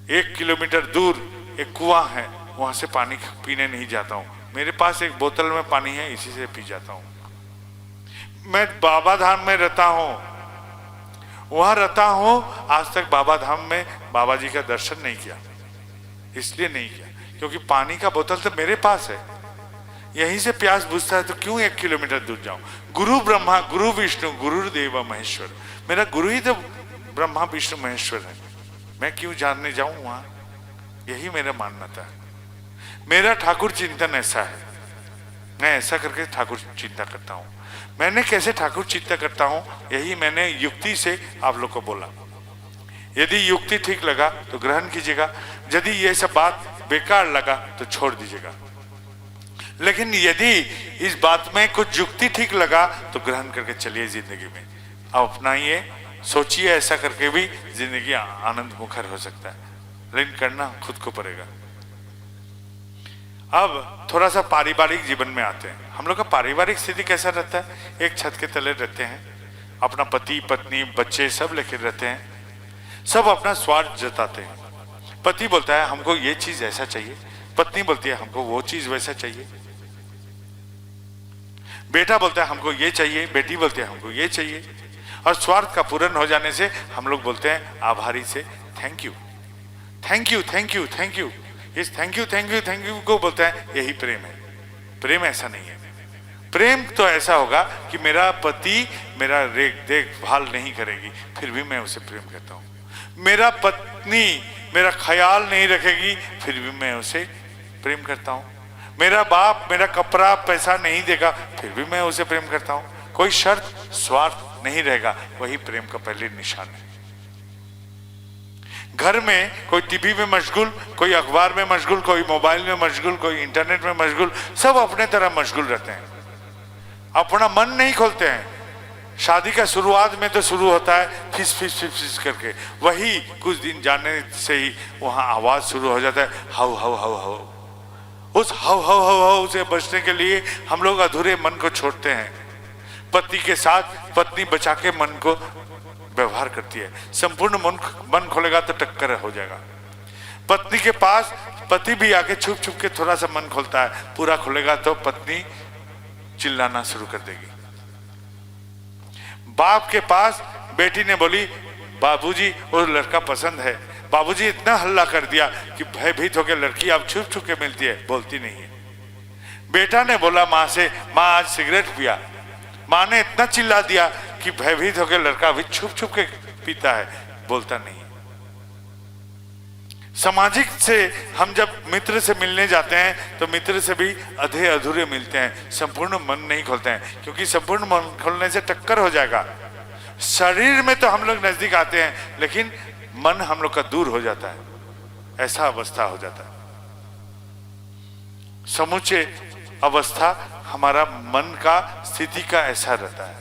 [SPEAKER 2] 1 किलोमीटर दूर एक कुआं है, वहां से पानी पीने नहीं जाता हूं, मेरे पास एक बोतल में पानी है, इसी से पी जाता हूं। मैं बाबा धाम में रहता हूं, वहां रहता हूं, आज तक बाबा धाम में बाबा जी का दर्शन नहीं किया, इसलिए नहीं किया क्योंकि पानी का बोतल तो मेरे पास है, यहीं से प्यास बुझता है तो क्यों 1 किलोमीटर दूर जाऊं। गुरु ब्रह्मा गुरु विष्णु गुरुदेव महेश्वर, मेरा गुरु ही तो ब्रह्मा विष्णु महेश्वर है, मैं क्यों जानने जाऊं वहां, यही मेरा मान्यता है। मेरा ठाकुर चिंतन ऐसा है, मैं ऐसा करके ठाकुर चिंता करता हूं। मैंने कैसे ठाकुर चिंता करता हूं, यही मैंने युक्ति से आप लोग को बोला। यदि युक्ति ठीक लगा तो ग्रहण कीजिएगा, यदि ये सब बात बेकार लगा तो छोड़ दीजिएगा, लेकिन यदि इस बात में कुछ युक्ति ठीक लगा तो ग्रहण करके चलिए जिंदगी में, अब अपनाइए, सोचिए, ऐसा करके भी जिंदगी आनंद मुखर हो सकता है, लेकिन करना खुद को पड़ेगा। अब थोड़ा सा पारिवारिक जीवन में आते हैं। हम लोग का पारिवारिक स्थिति कैसा रहता है, एक छत के तले रहते हैं, अपना पति पत्नी बच्चे सब लेकर रहते हैं, सब अपना स्वार्थ जताते हैं। पति बोलता है हमको ये चीज ऐसा चाहिए, पत्नी बोलती है हमको वो चीज वैसा चाहिए, बेटा बोलता है हमको ये चाहिए, बेटी बोलती है हमको ये चाहिए, और स्वार्थ का पूर्ण हो जाने से हम लोग बोलते हैं आभारी से thank you thank you thank you thank you. इस thank you thank you thank you को बोलते हैं, यही प्रेम है। प्रेम ऐसा नहीं है, प्रेम तो ऐसा होगा कि मेरा पति मेरा देखभाल नहीं करेगी फिर भी मैं उसे प्रेम करता हूँ, मेरा पत्नी मेरा ख्याल नहीं रखेगी फिर भी मैं उसे प्रेम करता हूँ, मेरा बाप मेरा कपड़ा पैसा नहीं देगा फिर भी मैं उसे प्रेम करता हूँ। कोई शर्त स्वार्थ नहीं रहेगा, वही प्रेम का पहले निशान है। घर में कोई टीवी में मशगूल, कोई अखबार में मशगूल, कोई मोबाइल में मशगूल, कोई इंटरनेट में मशगूल, सब अपने तरह मशगूल रहते हैं, अपना मन नहीं खोलते हैं। शादी का शुरुआत में तो शुरू होता है फिस फिस फिस फिस करके, वही कुछ दिन जाने से ही वहां आवाज शुरू हो जाता है हाउ हाउ हाउ हाउ। उस हाउ हाउ हाउ हाउ से बचने के लिए हम लोग अधूरे मन को छोड़ते हैं। पति के साथ पत्नी बचा के मन को व्यवहार करती है, संपूर्ण मन खोलेगा तो टक्कर हो जाएगा। पत्नी के पास पति भी आके छुप छुप के थोड़ा सा मन खोलता है, पूरा खोलेगा तो पत्नी चिल्लाना शुरू कर देगी। बाप के पास बेटी ने बोली बाबूजी वो लड़का पसंद है, बाबूजी इतना हल्ला कर दिया कि भयभीत होकर लड़की अब छुप छुप के मिलती है, बोलती नहीं है। बेटा ने बोला माँ से, माँ आज सिगरेट पिया, माँ ने इतना चिल्ला दिया कि भयभीत होकर लड़का अभी छुप छुप के पीता है, बोलता नहीं। सामाजिक से हम जब मित्र से मिलने जाते हैं तो मित्र से भी आधे अधूरे मिलते हैं, संपूर्ण मन नहीं खोलते हैं, क्योंकि संपूर्ण मन खोलने से टक्कर हो जाएगा। शरीर में तो हम लोग नजदीक आते हैं लेकिन मन हम लोग का दूर हो जाता है, ऐसा अवस्था हो जाता है। समूचे अवस्था हमारा मन का स्थिति का ऐसा रहता है।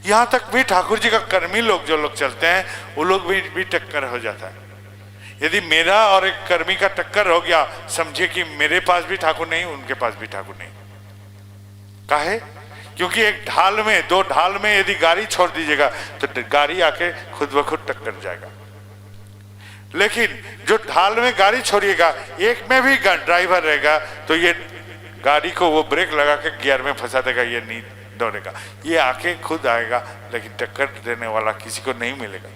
[SPEAKER 2] यहां तक भी ठाकुर जी का कर्मी लोग जो लोग चलते हैं वो लोग भी टक्कर हो जाता है। यदि मेरा और एक कर्मी का टक्कर हो गया, समझिए कि मेरे पास भी ठाकुर नहीं, उनके पास भी ठाकुर नहीं। काहे? क्योंकि एक ढाल में, दो ढाल में यदि गाड़ी छोड़ दीजिएगा तो गाड़ी आके खुद ब खुद टक्कर जाएगा। लेकिन जो ढाल में गाड़ी छोड़िएगा, एक में भी ड्राइवर रहेगा तो ये गाड़ी को वो ब्रेक लगा के गियर में फंसा देगा, ये नहीं दौड़ेगा, ये आके खुद आएगा, लेकिन टक्कर देने वाला किसी को नहीं मिलेगा।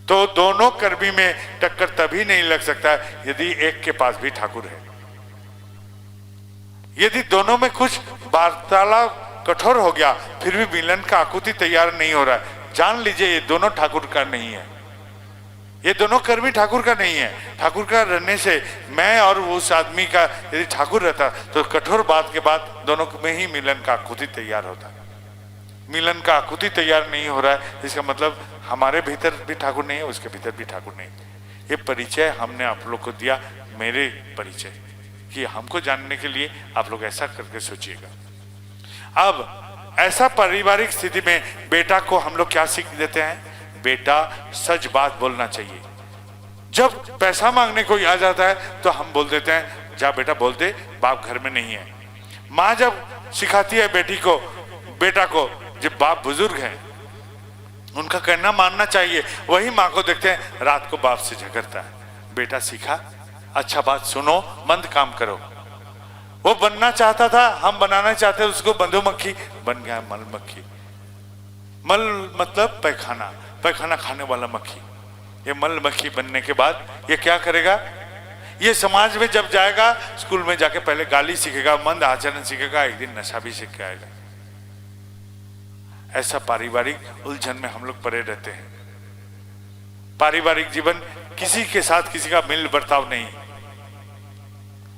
[SPEAKER 2] तो दोनों कर्मी में टक्कर तभी नहीं लग सकता यदि एक के पास भी ठाकुर है। यदि दोनों में कुछ वार्तालाप कठोर हो गया फिर भी मिलन का आकुति तैयार नहीं हो रहा है, जान लीजिए ये दोनों ठाकुर का नहीं है, ये दोनों कर्मी ठाकुर का नहीं है। ठाकुर का रहने से मैं और उस आदमी का यदि ठाकुर रहता तो कठोर बात के बाद दोनों में ही मिलन का आकुति तैयार होता। मिलन का आकुति तैयार नहीं हो रहा है, इसका मतलब हमारे भीतर भी ठाकुर नहीं है, उसके भीतर भी ठाकुर नहीं। ये परिचय हमने आप लोग को दिया, मेरे परिचय कि हमको जानने के लिए आप लोग ऐसा करके सोचिएगा। अब ऐसा पारिवारिक स्थिति में बेटा को हम लोग क्या सीख देते हैं? बेटा सच बात बोलना चाहिए। जब पैसा मांगने को आ जाता है तो हम बोल देते हैं जा बेटा बोल दे, बाप घर में नहीं है। माँ जब सिखाती है बेटा को, जब बाप बुजुर्ग हैं उनका कहना मानना चाहिए, वही माँ को देखते हैं रात को बाप से झगड़ता है। बेटा सीखा, अच्छा बात सुनो, मंद काम करो। वो बनना चाहता था, हम बनाना चाहते हैं उसको मधुमक्खी, बन गया मलमक्खी। मल मतलब पैखाना, पैखाना खाने वाला मक्खी। ये मलमक्खी बनने के बाद ये क्या करेगा? ये समाज में जब जाएगा, स्कूल में जाके पहले गाली सीखेगा, मंद आचरण सीखेगा, एक दिन नशा भी सीख के आएगा। ऐसा पारिवारिक उलझन में हम लोग पड़े रहते हैं। पारिवारिक जीवन किसी के साथ किसी का मिल बर्ताव नहीं,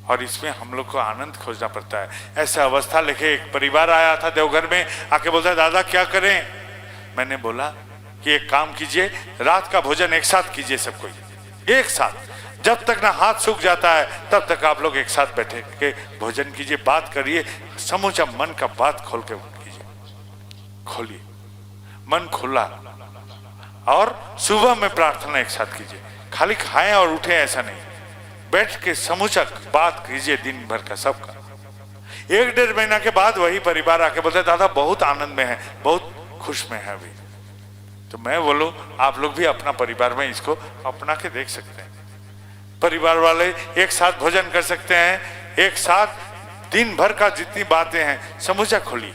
[SPEAKER 2] और इसमें हम लोग को आनंद खोजना पड़ता है। ऐसा अवस्था लेके एक परिवार आया था देवघर में, आके बोलता है दादा क्या करें? मैंने बोला कि एक काम कीजिए, रात का भोजन एक साथ कीजिए, सब कोई एक साथ, जब तक ना हाथ सूख जाता है तब तक आप लोग एक साथ बैठे के भोजन कीजिए, बात करिए, समूचा मन का बात खोल के कीजिए, खोलिए मन खुला, और सुबह में प्रार्थना एक साथ कीजिए। खाली खाएं और उठे ऐसा नहीं, बैठ के समूचा बात कीजिए दिन भर का सबका। 1-1.5 महीना के बाद वही परिवार आके बोलते दादा बहुत आनंद में है, बहुत खुश में है अभी। तो मैं बोलूं आप लोग भी अपना परिवार में इसको अपना के देख सकते हैं। परिवार वाले एक साथ भोजन कर सकते हैं, एक साथ दिन भर का जितनी बातें हैं समूचा खोलिए,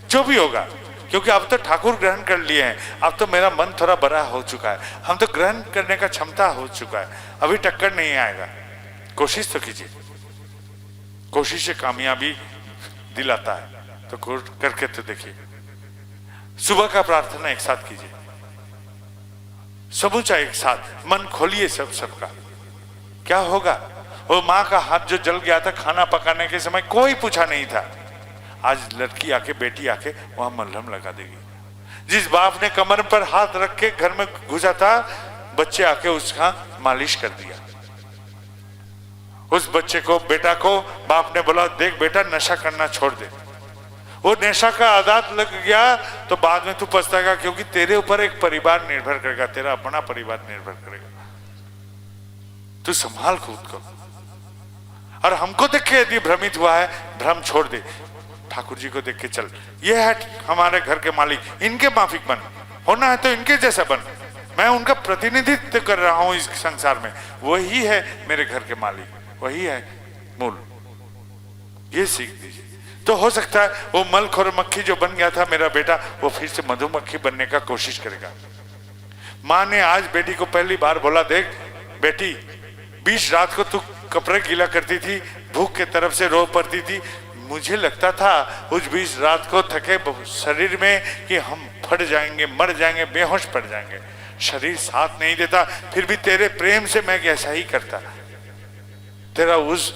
[SPEAKER 2] जो भी होगा, क्योंकि अब तो ठाकुर ग्रहण कर लिए हैं, अब तो मेरा मन थोड़ा बड़ा हो चुका है, हम तो ग्रहण करने का क्षमता हो चुका है, अभी टक्कर नहीं आएगा। कोशिश तो कीजिए, कोशिश से कामयाबी दिलाता है, तो करके तो देखिए। सुबह का प्रार्थना एक साथ कीजिए, समूचा एक साथ मन खोलिए सबका। क्या होगा? वो माँ का हाथ जो जल गया था खाना पकाने के समय, कोई पूछा नहीं था, आज लड़की आके बेटी आके वहां मलहम लगा देगी। जिस बाप ने कमर पर हाथ रख के घर में घुसा था, बच्चे आके उसका मालिश कर दिया। उस बच्चे को, बेटा को बाप ने बोला देख बेटा नशा करना छोड़ दे। वो नशा का आदत लग गया तो बाद में तू पछताएगा, क्योंकि तेरे ऊपर एक परिवार निर्भर करेगा, तेरा अपना परिवार निर्भर करेगा। तू संभाल खुद को। और हमको देख के यदि भ्रमित हुआ है, भ्रम छोड़ दे, ठाकुर जी को देख के चल। ये है हमारे घर के मालिक, इनके माफिक बन, होना है तो इनके जैसा बन। मैं उनका प्रतिनिधित्व कर रहा हूं इस संसार में, वही है मेरे घर के मालिक, वही है मूल। ये सीख दीजिए तो हो सकता है वो मलखोर मक्खी जो बन गया था मेरा बेटा, वो फिर से मधुमक्खी बनने का कोशिश करेगा। माँ ने आज बेटी को पहली बार बोला देख बेटी, 20 रात को तू कपड़े गीला करती थी, भूख के तरफ से रो पड़ती थी, मुझे लगता था उस 20 रात को थके शरीर में कि हम फट जाएंगे, मर जाएंगे, बेहोश पड़ जाएंगे। शरीर साथ नहीं देता, फिर भी तेरे प्रेम से मैं ऐसा ही करता, तेरा उस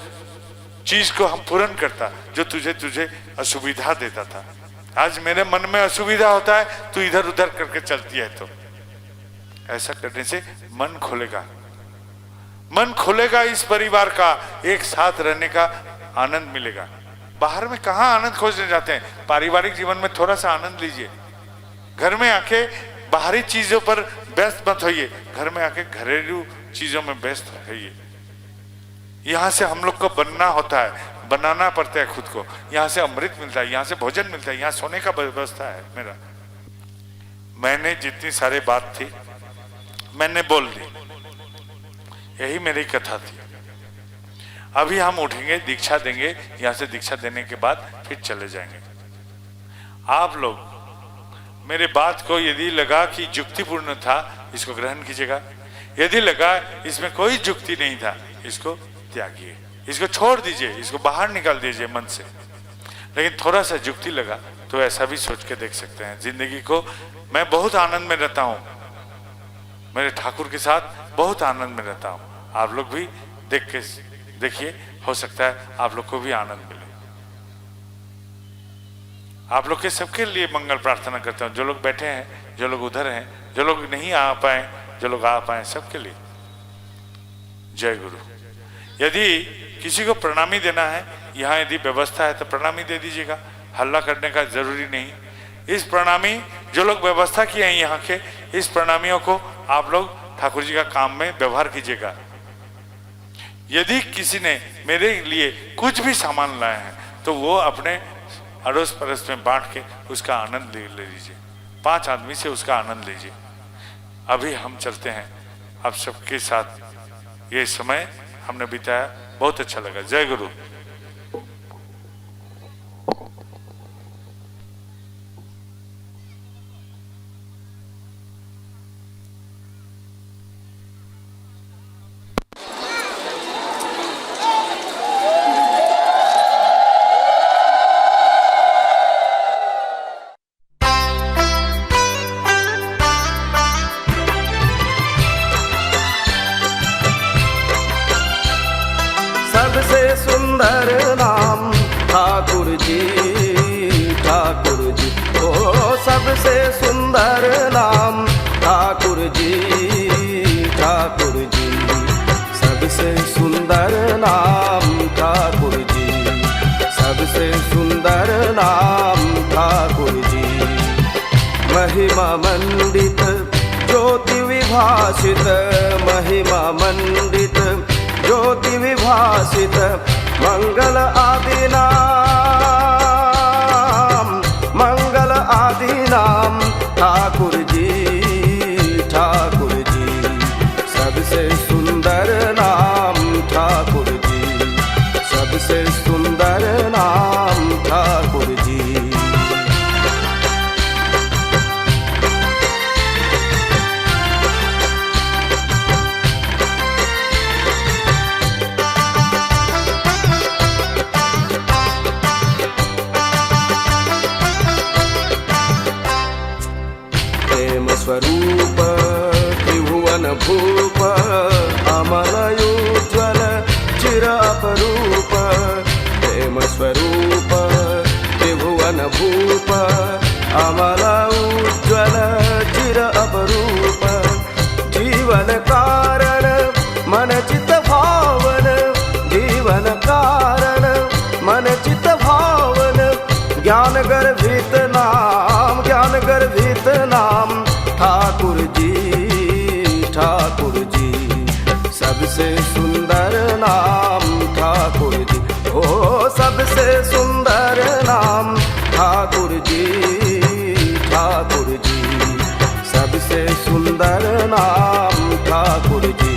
[SPEAKER 2] चीज को हम पूर्ण करता जो तुझे असुविधा देता था। आज मेरे मन में असुविधा होता है, तू इधर उधर करके चलती है, तो ऐसा करने से मन खुलेगा, मन खुलेगा। इस परिवार का एक साथ रहने का आनंद मिलेगा। बाहर में कहाँ आनंद खोजने जाते हैं? पारिवारिक जीवन में थोड़ा सा आनंद लीजिए। घर में आके बाहरी चीजों पर व्यस्त मत होइए, घर में आके घरेलू चीजों में व्यस्त होइए। यहाँ से हम लोग को बनना होता है, बनाना पड़ता है खुद को। यहाँ से अमृत मिलता है, यहाँ से भोजन मिलता है, यहाँ सोने का व्यवस्था है मेरा। मैंने जितनी सारी बात थी मैंने बोल दी, यही मेरी कथा थी। अभी हम उठेंगे, दीक्षा देंगे, यहाँ से दीक्षा देने के बाद फिर चले जाएंगे। आप लोग मेरे बात को यदि लगा कि युक्तिपूर्ण था, इसको ग्रहण कीजिएगा। यदि लगा इसमें कोई युक्ति नहीं था, इसको त्यागिए, इसको छोड़ दीजिए, इसको बाहर निकाल दीजिए मन से। लेकिन थोड़ा सा युक्ति लगा तो ऐसा भी सोच के देख सकते हैं जिंदगी को। मैं बहुत आनंद में रहता हूँ, मेरे ठाकुर के साथ बहुत आनंद में रहता हूँ। आप लोग भी देख के देखिए, हो सकता है आप लोग को भी आनंद मिले। आप लोग के सबके लिए मंगल प्रार्थना करता हूँ, जो लोग बैठे हैं, जो लोग उधर हैं, जो लोग नहीं आ पाए, जो लोग आ पाए, सबके लिए जय गुरु। यदि किसी को प्रणामी देना है, यहाँ यदि व्यवस्था है तो प्रणामी दे दीजिएगा, हल्ला करने का जरूरी नहीं। इस प्रणामी जो लोग व्यवस्था किए हैं यहाँ के, इस प्रणामियों को आप लोग ठाकुर जी का काम में व्यवहार कीजिएगा। यदि किसी ने मेरे लिए कुछ भी सामान लाया है तो वो अपने अड़ोस पड़ोस में बांट के उसका आनंद ले लीजिए, 5 आदमी से उसका आनंद लीजिए। अभी हम चलते हैं, आप सबके साथ ये समय हमने बिताया, बहुत अच्छा लगा। जय गुरु।
[SPEAKER 3] सबसे सुंदर नाम ठाकुर जी, ठाकुर जी, ओ सबसे सुंदर नाम ठाकुर जी, ठाकुर जी, सबसे सुंदर नाम ठाकुर जी, सबसे सुंदर नाम ठाकुर जी। महिमा मंडित ज्योति विभासित, महिमा मंडित ज्योति विभासित, मंगल आदि नाम, मंगल आदि नाम ठाकुर जी, ठाकुर जी, सबसे सुंदर नाम ठाकुर जी, सबसे सुंदर नाम ठाकुर जी। स्वरूप त्रिभुवन भूप, अमलयोज्वल चिर अपरूप, प्रेम स्वरूप त्रिभुवन भूप, अमल उज्ज्वल चिर अपरूप, जीवन कारण मन चित भावन, जीवन कारण मन चित भावन, ज्ञान गर्भित नाम, ज्ञान गर्भित नाम ठाकुर जी, ठाकुर जी, सबसे सुंदर नाम ठाकुर जी, ओ सबसे सुंदर नाम ठाकुर जी, ठाकुर जी, सबसे सुंदर नाम ठाकुर जी,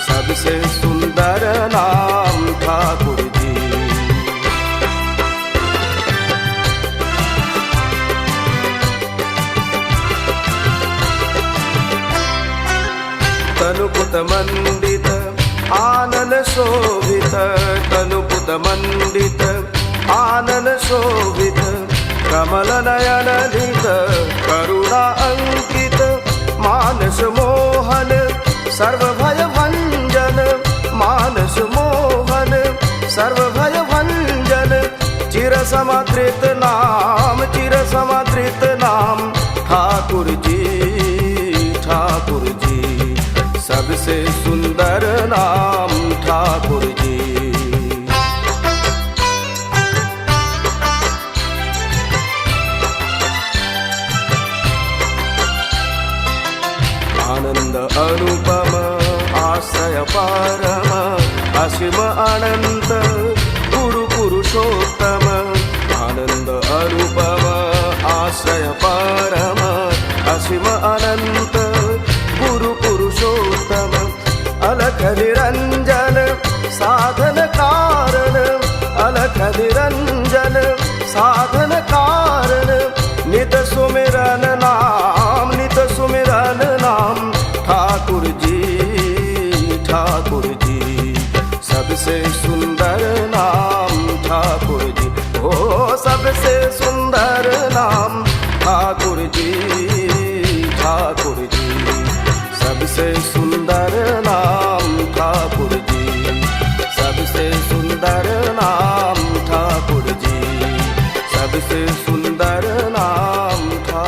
[SPEAKER 3] सबसे सुंदर नाम ठाकुर जी। तनुपुत मंडित आनन शोभित, तनुपुत मंडित आनन शोभित, कमल नयन धित करुणा अंकित, मानस मोहन सर्व भय भंजन, मानस मोहन सर्व भय भंजन, चिर समादृत नाम, चिर समादृत नाम ठाकुर जी, ठाकुर जी, सबसे सुंदर नाम ठाकुर जी। आनंद अनुपम आश्रय परम, असीम अनंत गुरु पुरुषोत्तम, आनंद अनुपम आश्रय परम, असीम अनंत गुरु पुरुषोत्तम, अलख निरंजन साधन कारण, अलख निरंजन साधन कारण, नित सुमिरन नाम, नित सुमिरन नाम ठाकुर जी, ठाकुर जी, सबसे सुंदर नाम ठाकुर जी, ओ सबसे सुंदर नाम ठाकुर जी, ठाकुर जी, सबसे सुंदर नाम ठाकुर जी, सबसे सुंदर नाम ठाकुर जी, सबसे सुंदर नाम ठाकुर।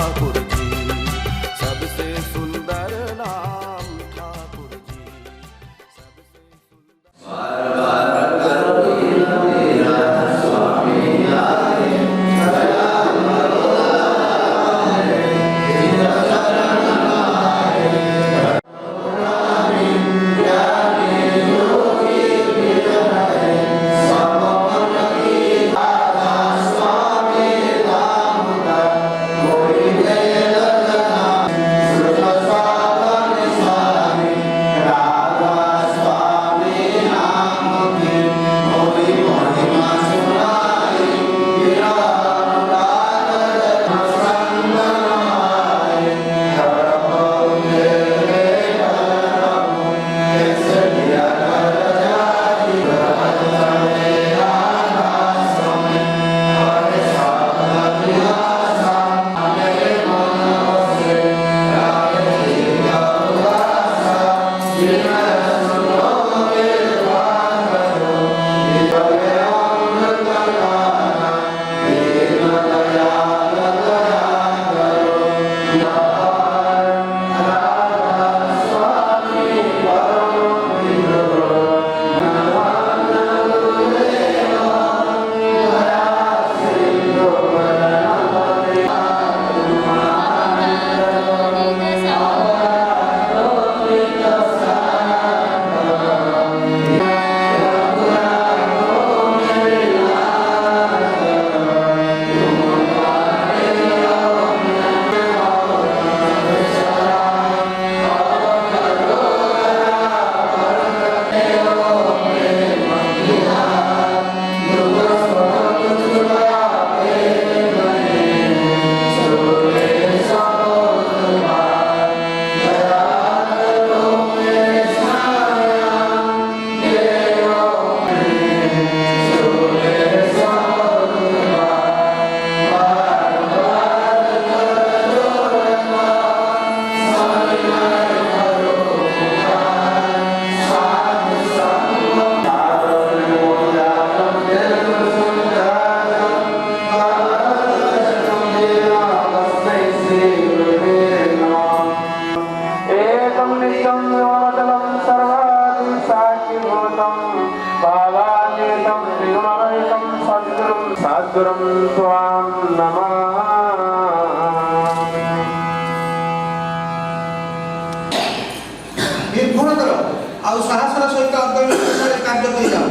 [SPEAKER 4] ଆଉ ସାହସର ସହିତ ଅଦମ୍ୟ ଭାବରେ କାର୍ଯ୍ୟ କରିଯାଅ।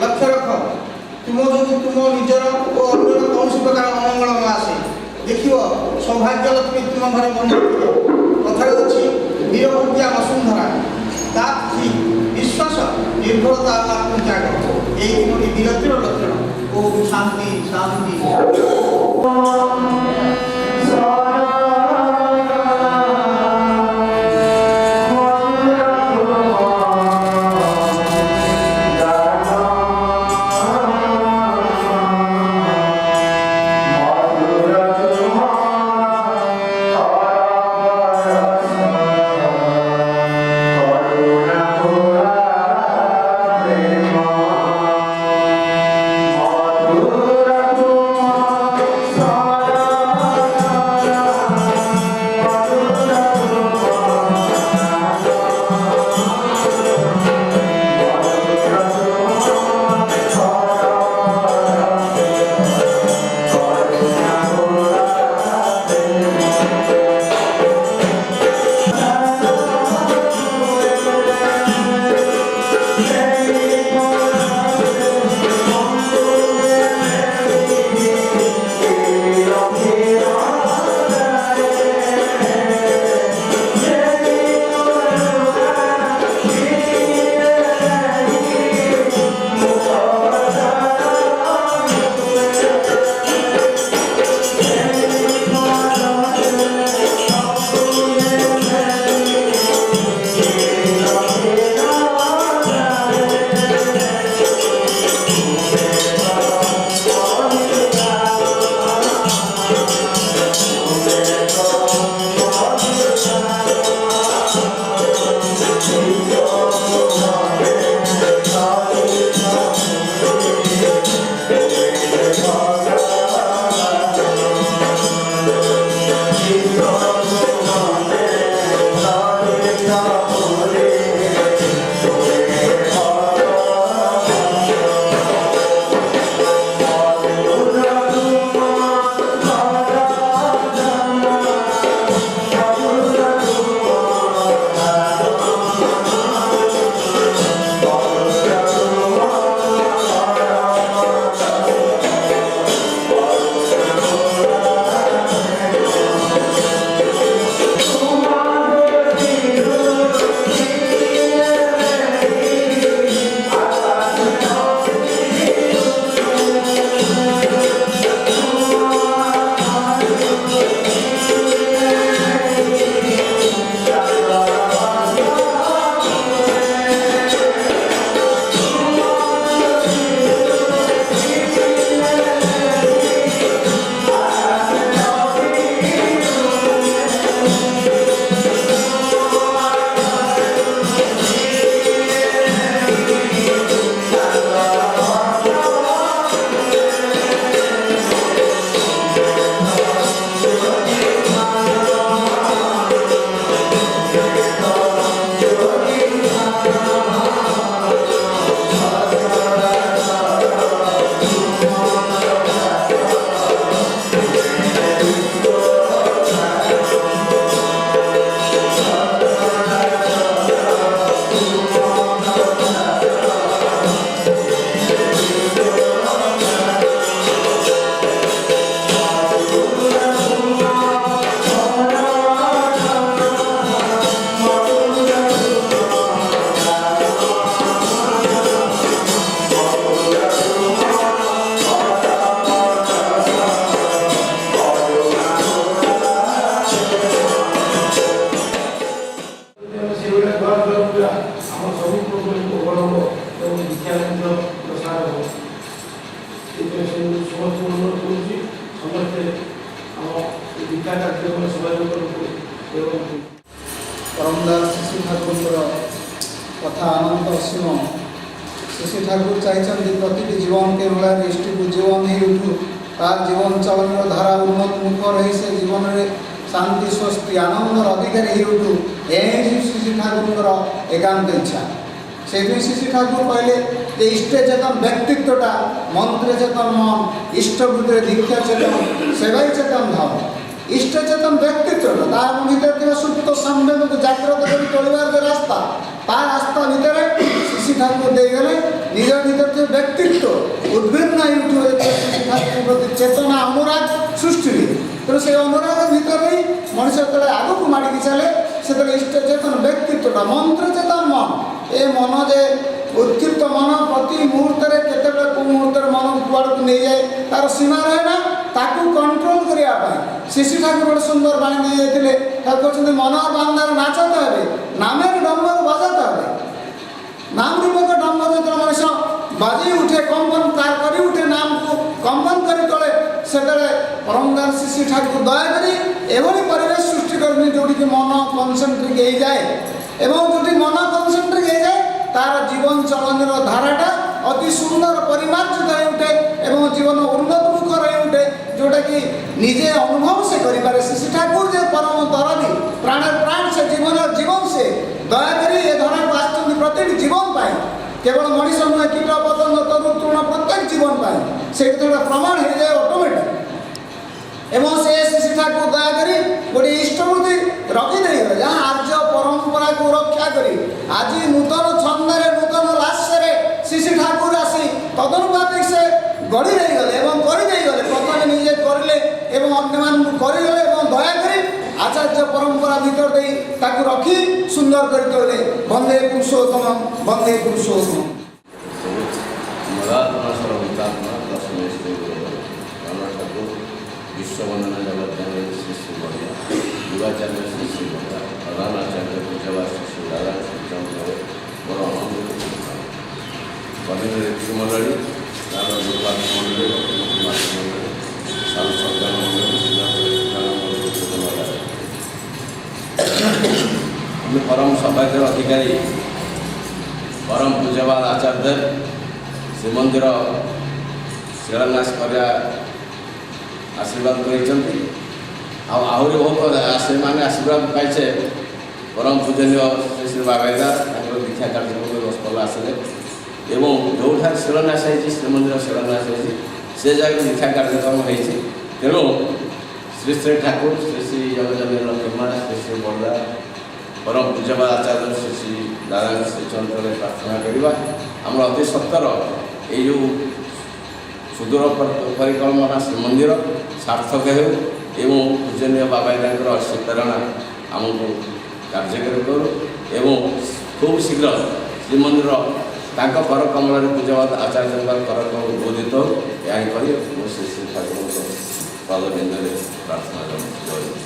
[SPEAKER 4] ଲକ୍ଷ୍ୟ ରଖ ତୁମ ଯୋଗୁଁ ତୁମ ନିଜର ଓ ଅନ୍ୟର କୌଣସି ପ୍ରକାର ଅମଙ୍ଗଳ ନ ଆସେ। ଦେଖିବ ସୌଭାଗ୍ୟ ଲକ୍ଷ୍ମୀ ତୁମ ଘରେ ବନ୍ଧୁଥିବ। କଥାରେ ଅଛି ବୀରଭୂତିଆ ବସୁନ୍ଧରା, ତା ବିଶ୍ୱାସ ନିର୍ଭରତା ଓ ଆତ୍ମତ୍ୟାଗ ଏହି ତିନୋଟି ବୀରତ୍ୱର ଲକ୍ଷଣ। ଓମ୍ ଶାନ୍ତି ଶାନ୍ତି।
[SPEAKER 5] परमदास शिशु ठाकुर कथा आनंद असीम। शिशु ठाकुर चाहिए प्रति जीवन के भाई इष्टि को जीवन ही उठू तार जीवन चलन धारा उन्नत मुख रही से जीवन में शांति स्वस्ति आनंद अधिकारी ही उठू यही शिशु ठाकुर एकांत इच्छा। से शिशु ठाकुर कहले जे इष्ट चेतन व्यक्तित्वटा मंत्र चेतन मन इष्ट बुद्धि दीक्षा चेतन सेवाई चेतन भाव इष्ट चेतन व्यक्तित्व तार भीतर सुप्त संवेद को जागृत कर तोड़बार जो रास्ता ता रास्ता ভিতরে শ্রী ঠাকুর দিয়ে গেলে নিজের ভিতর যে ব্যক্তিত্ব উদ্ভিন্ন হয়ে উঠবে শ্রী ঠাকুরের প্রতি চেতনা অনুরাগ সৃষ্টি ହୁଏ। ତେଣୁ ସେ ଅନୁରାଗ ଭିତରେ ହିଁ ମଣିଷ ଯେତେବେଳେ ଆଗକୁ ମାଡ଼ିକି ଚାଲେ ସେତେବେଳେ ଇଷ୍ଟ ଚେତନ ବ୍ୟକ୍ତିତ୍ୱଟା ମନ୍ତ୍ର ଚେତନ ମନ ଏ ମନ ଯେ ଉତ୍କ୍ଷିପ୍ତ ମନ ପ୍ରତି ମୁହୂର୍ତ୍ତରେ କେତେବେଳେ କେଉଁ ମୁହୂର୍ତ୍ତରେ ମନକୁ କୁଆଡ଼କୁ ନେଇଯାଏ ତାର ସୀମା ରହେ ନା ତାକୁ କଣ୍ଟ୍ରୋଲ କରିବା ପାଇଁ ଶ୍ରୀ ଠାକୁର ଗୋଟେ ସୁନ୍ଦର ବାଣୀ ଦେଇଯାଇଥିଲେ। ତାକୁ କହୁଛନ୍ତି ମନ ବାନ୍ଧାର ନାଚତ ହେବେ ନାମେର ଡମ୍ବର ବଜାତ ହେବେ। नाम रूपक डम्बर जो मनुष बाजी उठे कंपन तार करी उठे नाम को कंपन करी तले से परमगार श्री ठाकुर दया करी एभली परिवेश सृष्टि करनी जोटी कि मन कनसेंट्रिक हो जाए एवं जोटी मन कनसेंट्रिक हो जाए तार जीवन चलन धाराटा अति सुंदर परिमार्जित हो उठे एवं जीवन उन्नतमुखर हो उठे जोटा कि निजे अनुभव से करें श्री ठाकुर जे परम दरदी प्राण प्राण से जीवन जीवन से दयाकोरी ए धरा को आसुच्च प्रत्येक जीवन पाए केवल मनीष नुहे कीट पतंग तरु तृण प्रत्येक जीवन पाए से प्रमाण हो जाए ऑटोमेटिक एवं से श्री ठाकुर दयाकोरी गोटे इष्टबुद्धि रखिदे जहाँ आर्य परंपरा को रक्षा करी आज नूतन छंदे नूतन लास्य श्री ठाकुर आसी तदनुपातिक से गढ़ी गले गले प्रथम निजे करें अन्य मान करगले दयाकोरी आचार्य परंपरा भीतर दे ताकू रखी सुंदर कर वंदे पुरुषोत्तम वंदे पुरुषोत्तम।
[SPEAKER 6] विश्ववंदना जगत्यान श्री श्री बढ़िया युवाचार्य श्री श्री बढ़िया प्रधानाचार्य पूजावा श्री श्री दादा चंद्र मोर अनंत कविन ऋषि मंडली मंडली साधु सत्कार मंडली परम सौभाग्य अधिकारी परम पूज्यवाद आचार्य श्रीमंदिर शिलान्यास कर आशीर्वाद करते आहरी बहुत से मैंने आशीर्वाद पाइचे परम पूजनीय श्री श्री बाबाईदार दीक्षा कार्यक्रम कल आसिले एवं जो शिलान्यास होती श्रीमंदिर शिलान्यास होती से जगह दीक्षा कार्यक्रम होती तेणु श्री श्री ठाकुर श्री श्री जगजनी लक्ष्मण श्री श्री बड़ा परम पूज्यवाद आचार्य श्री श्री दादा श्री चंद्र प्रार्थना करवा आम अति सत्तर यो सुदूर परिकल्पना श्रीमंदिर सार्थक हो पूजनीय बाबाईदार अश्य प्रेरणा आमको कार्यकारी करूँ एवं खूब शीघ्र श्रीमंदिर कर कमल पूज्यवाद आचार्य कर कमल बोधित हो या श्री श्री ठाकुर पदबिंद प्रार्थना करूँ।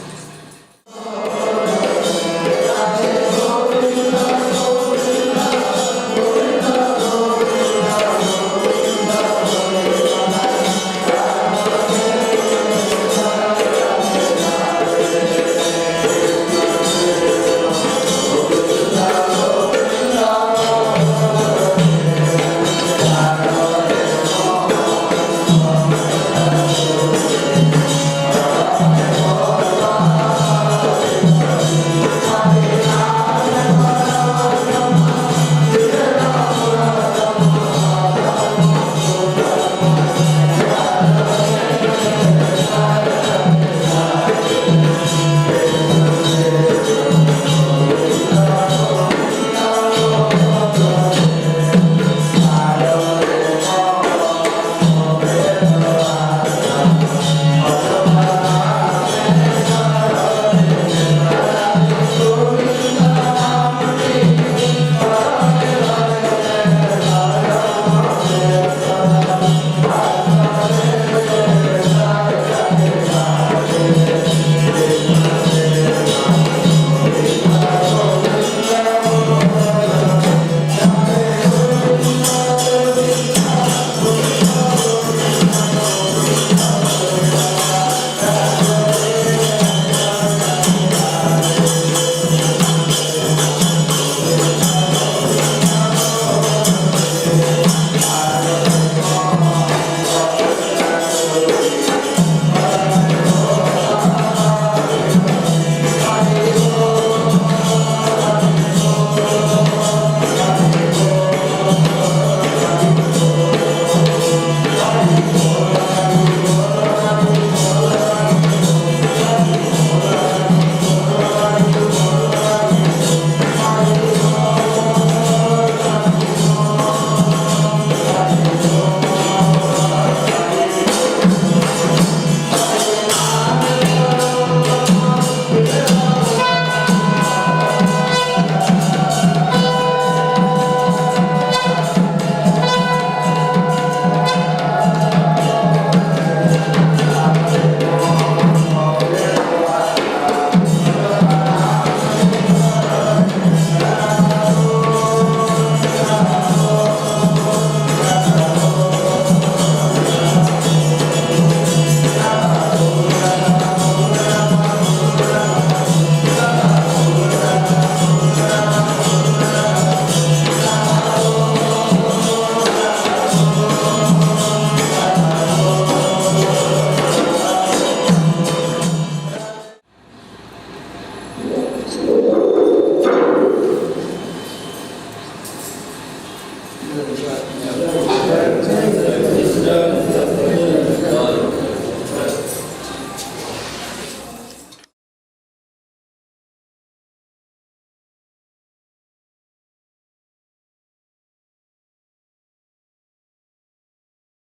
[SPEAKER 5] जय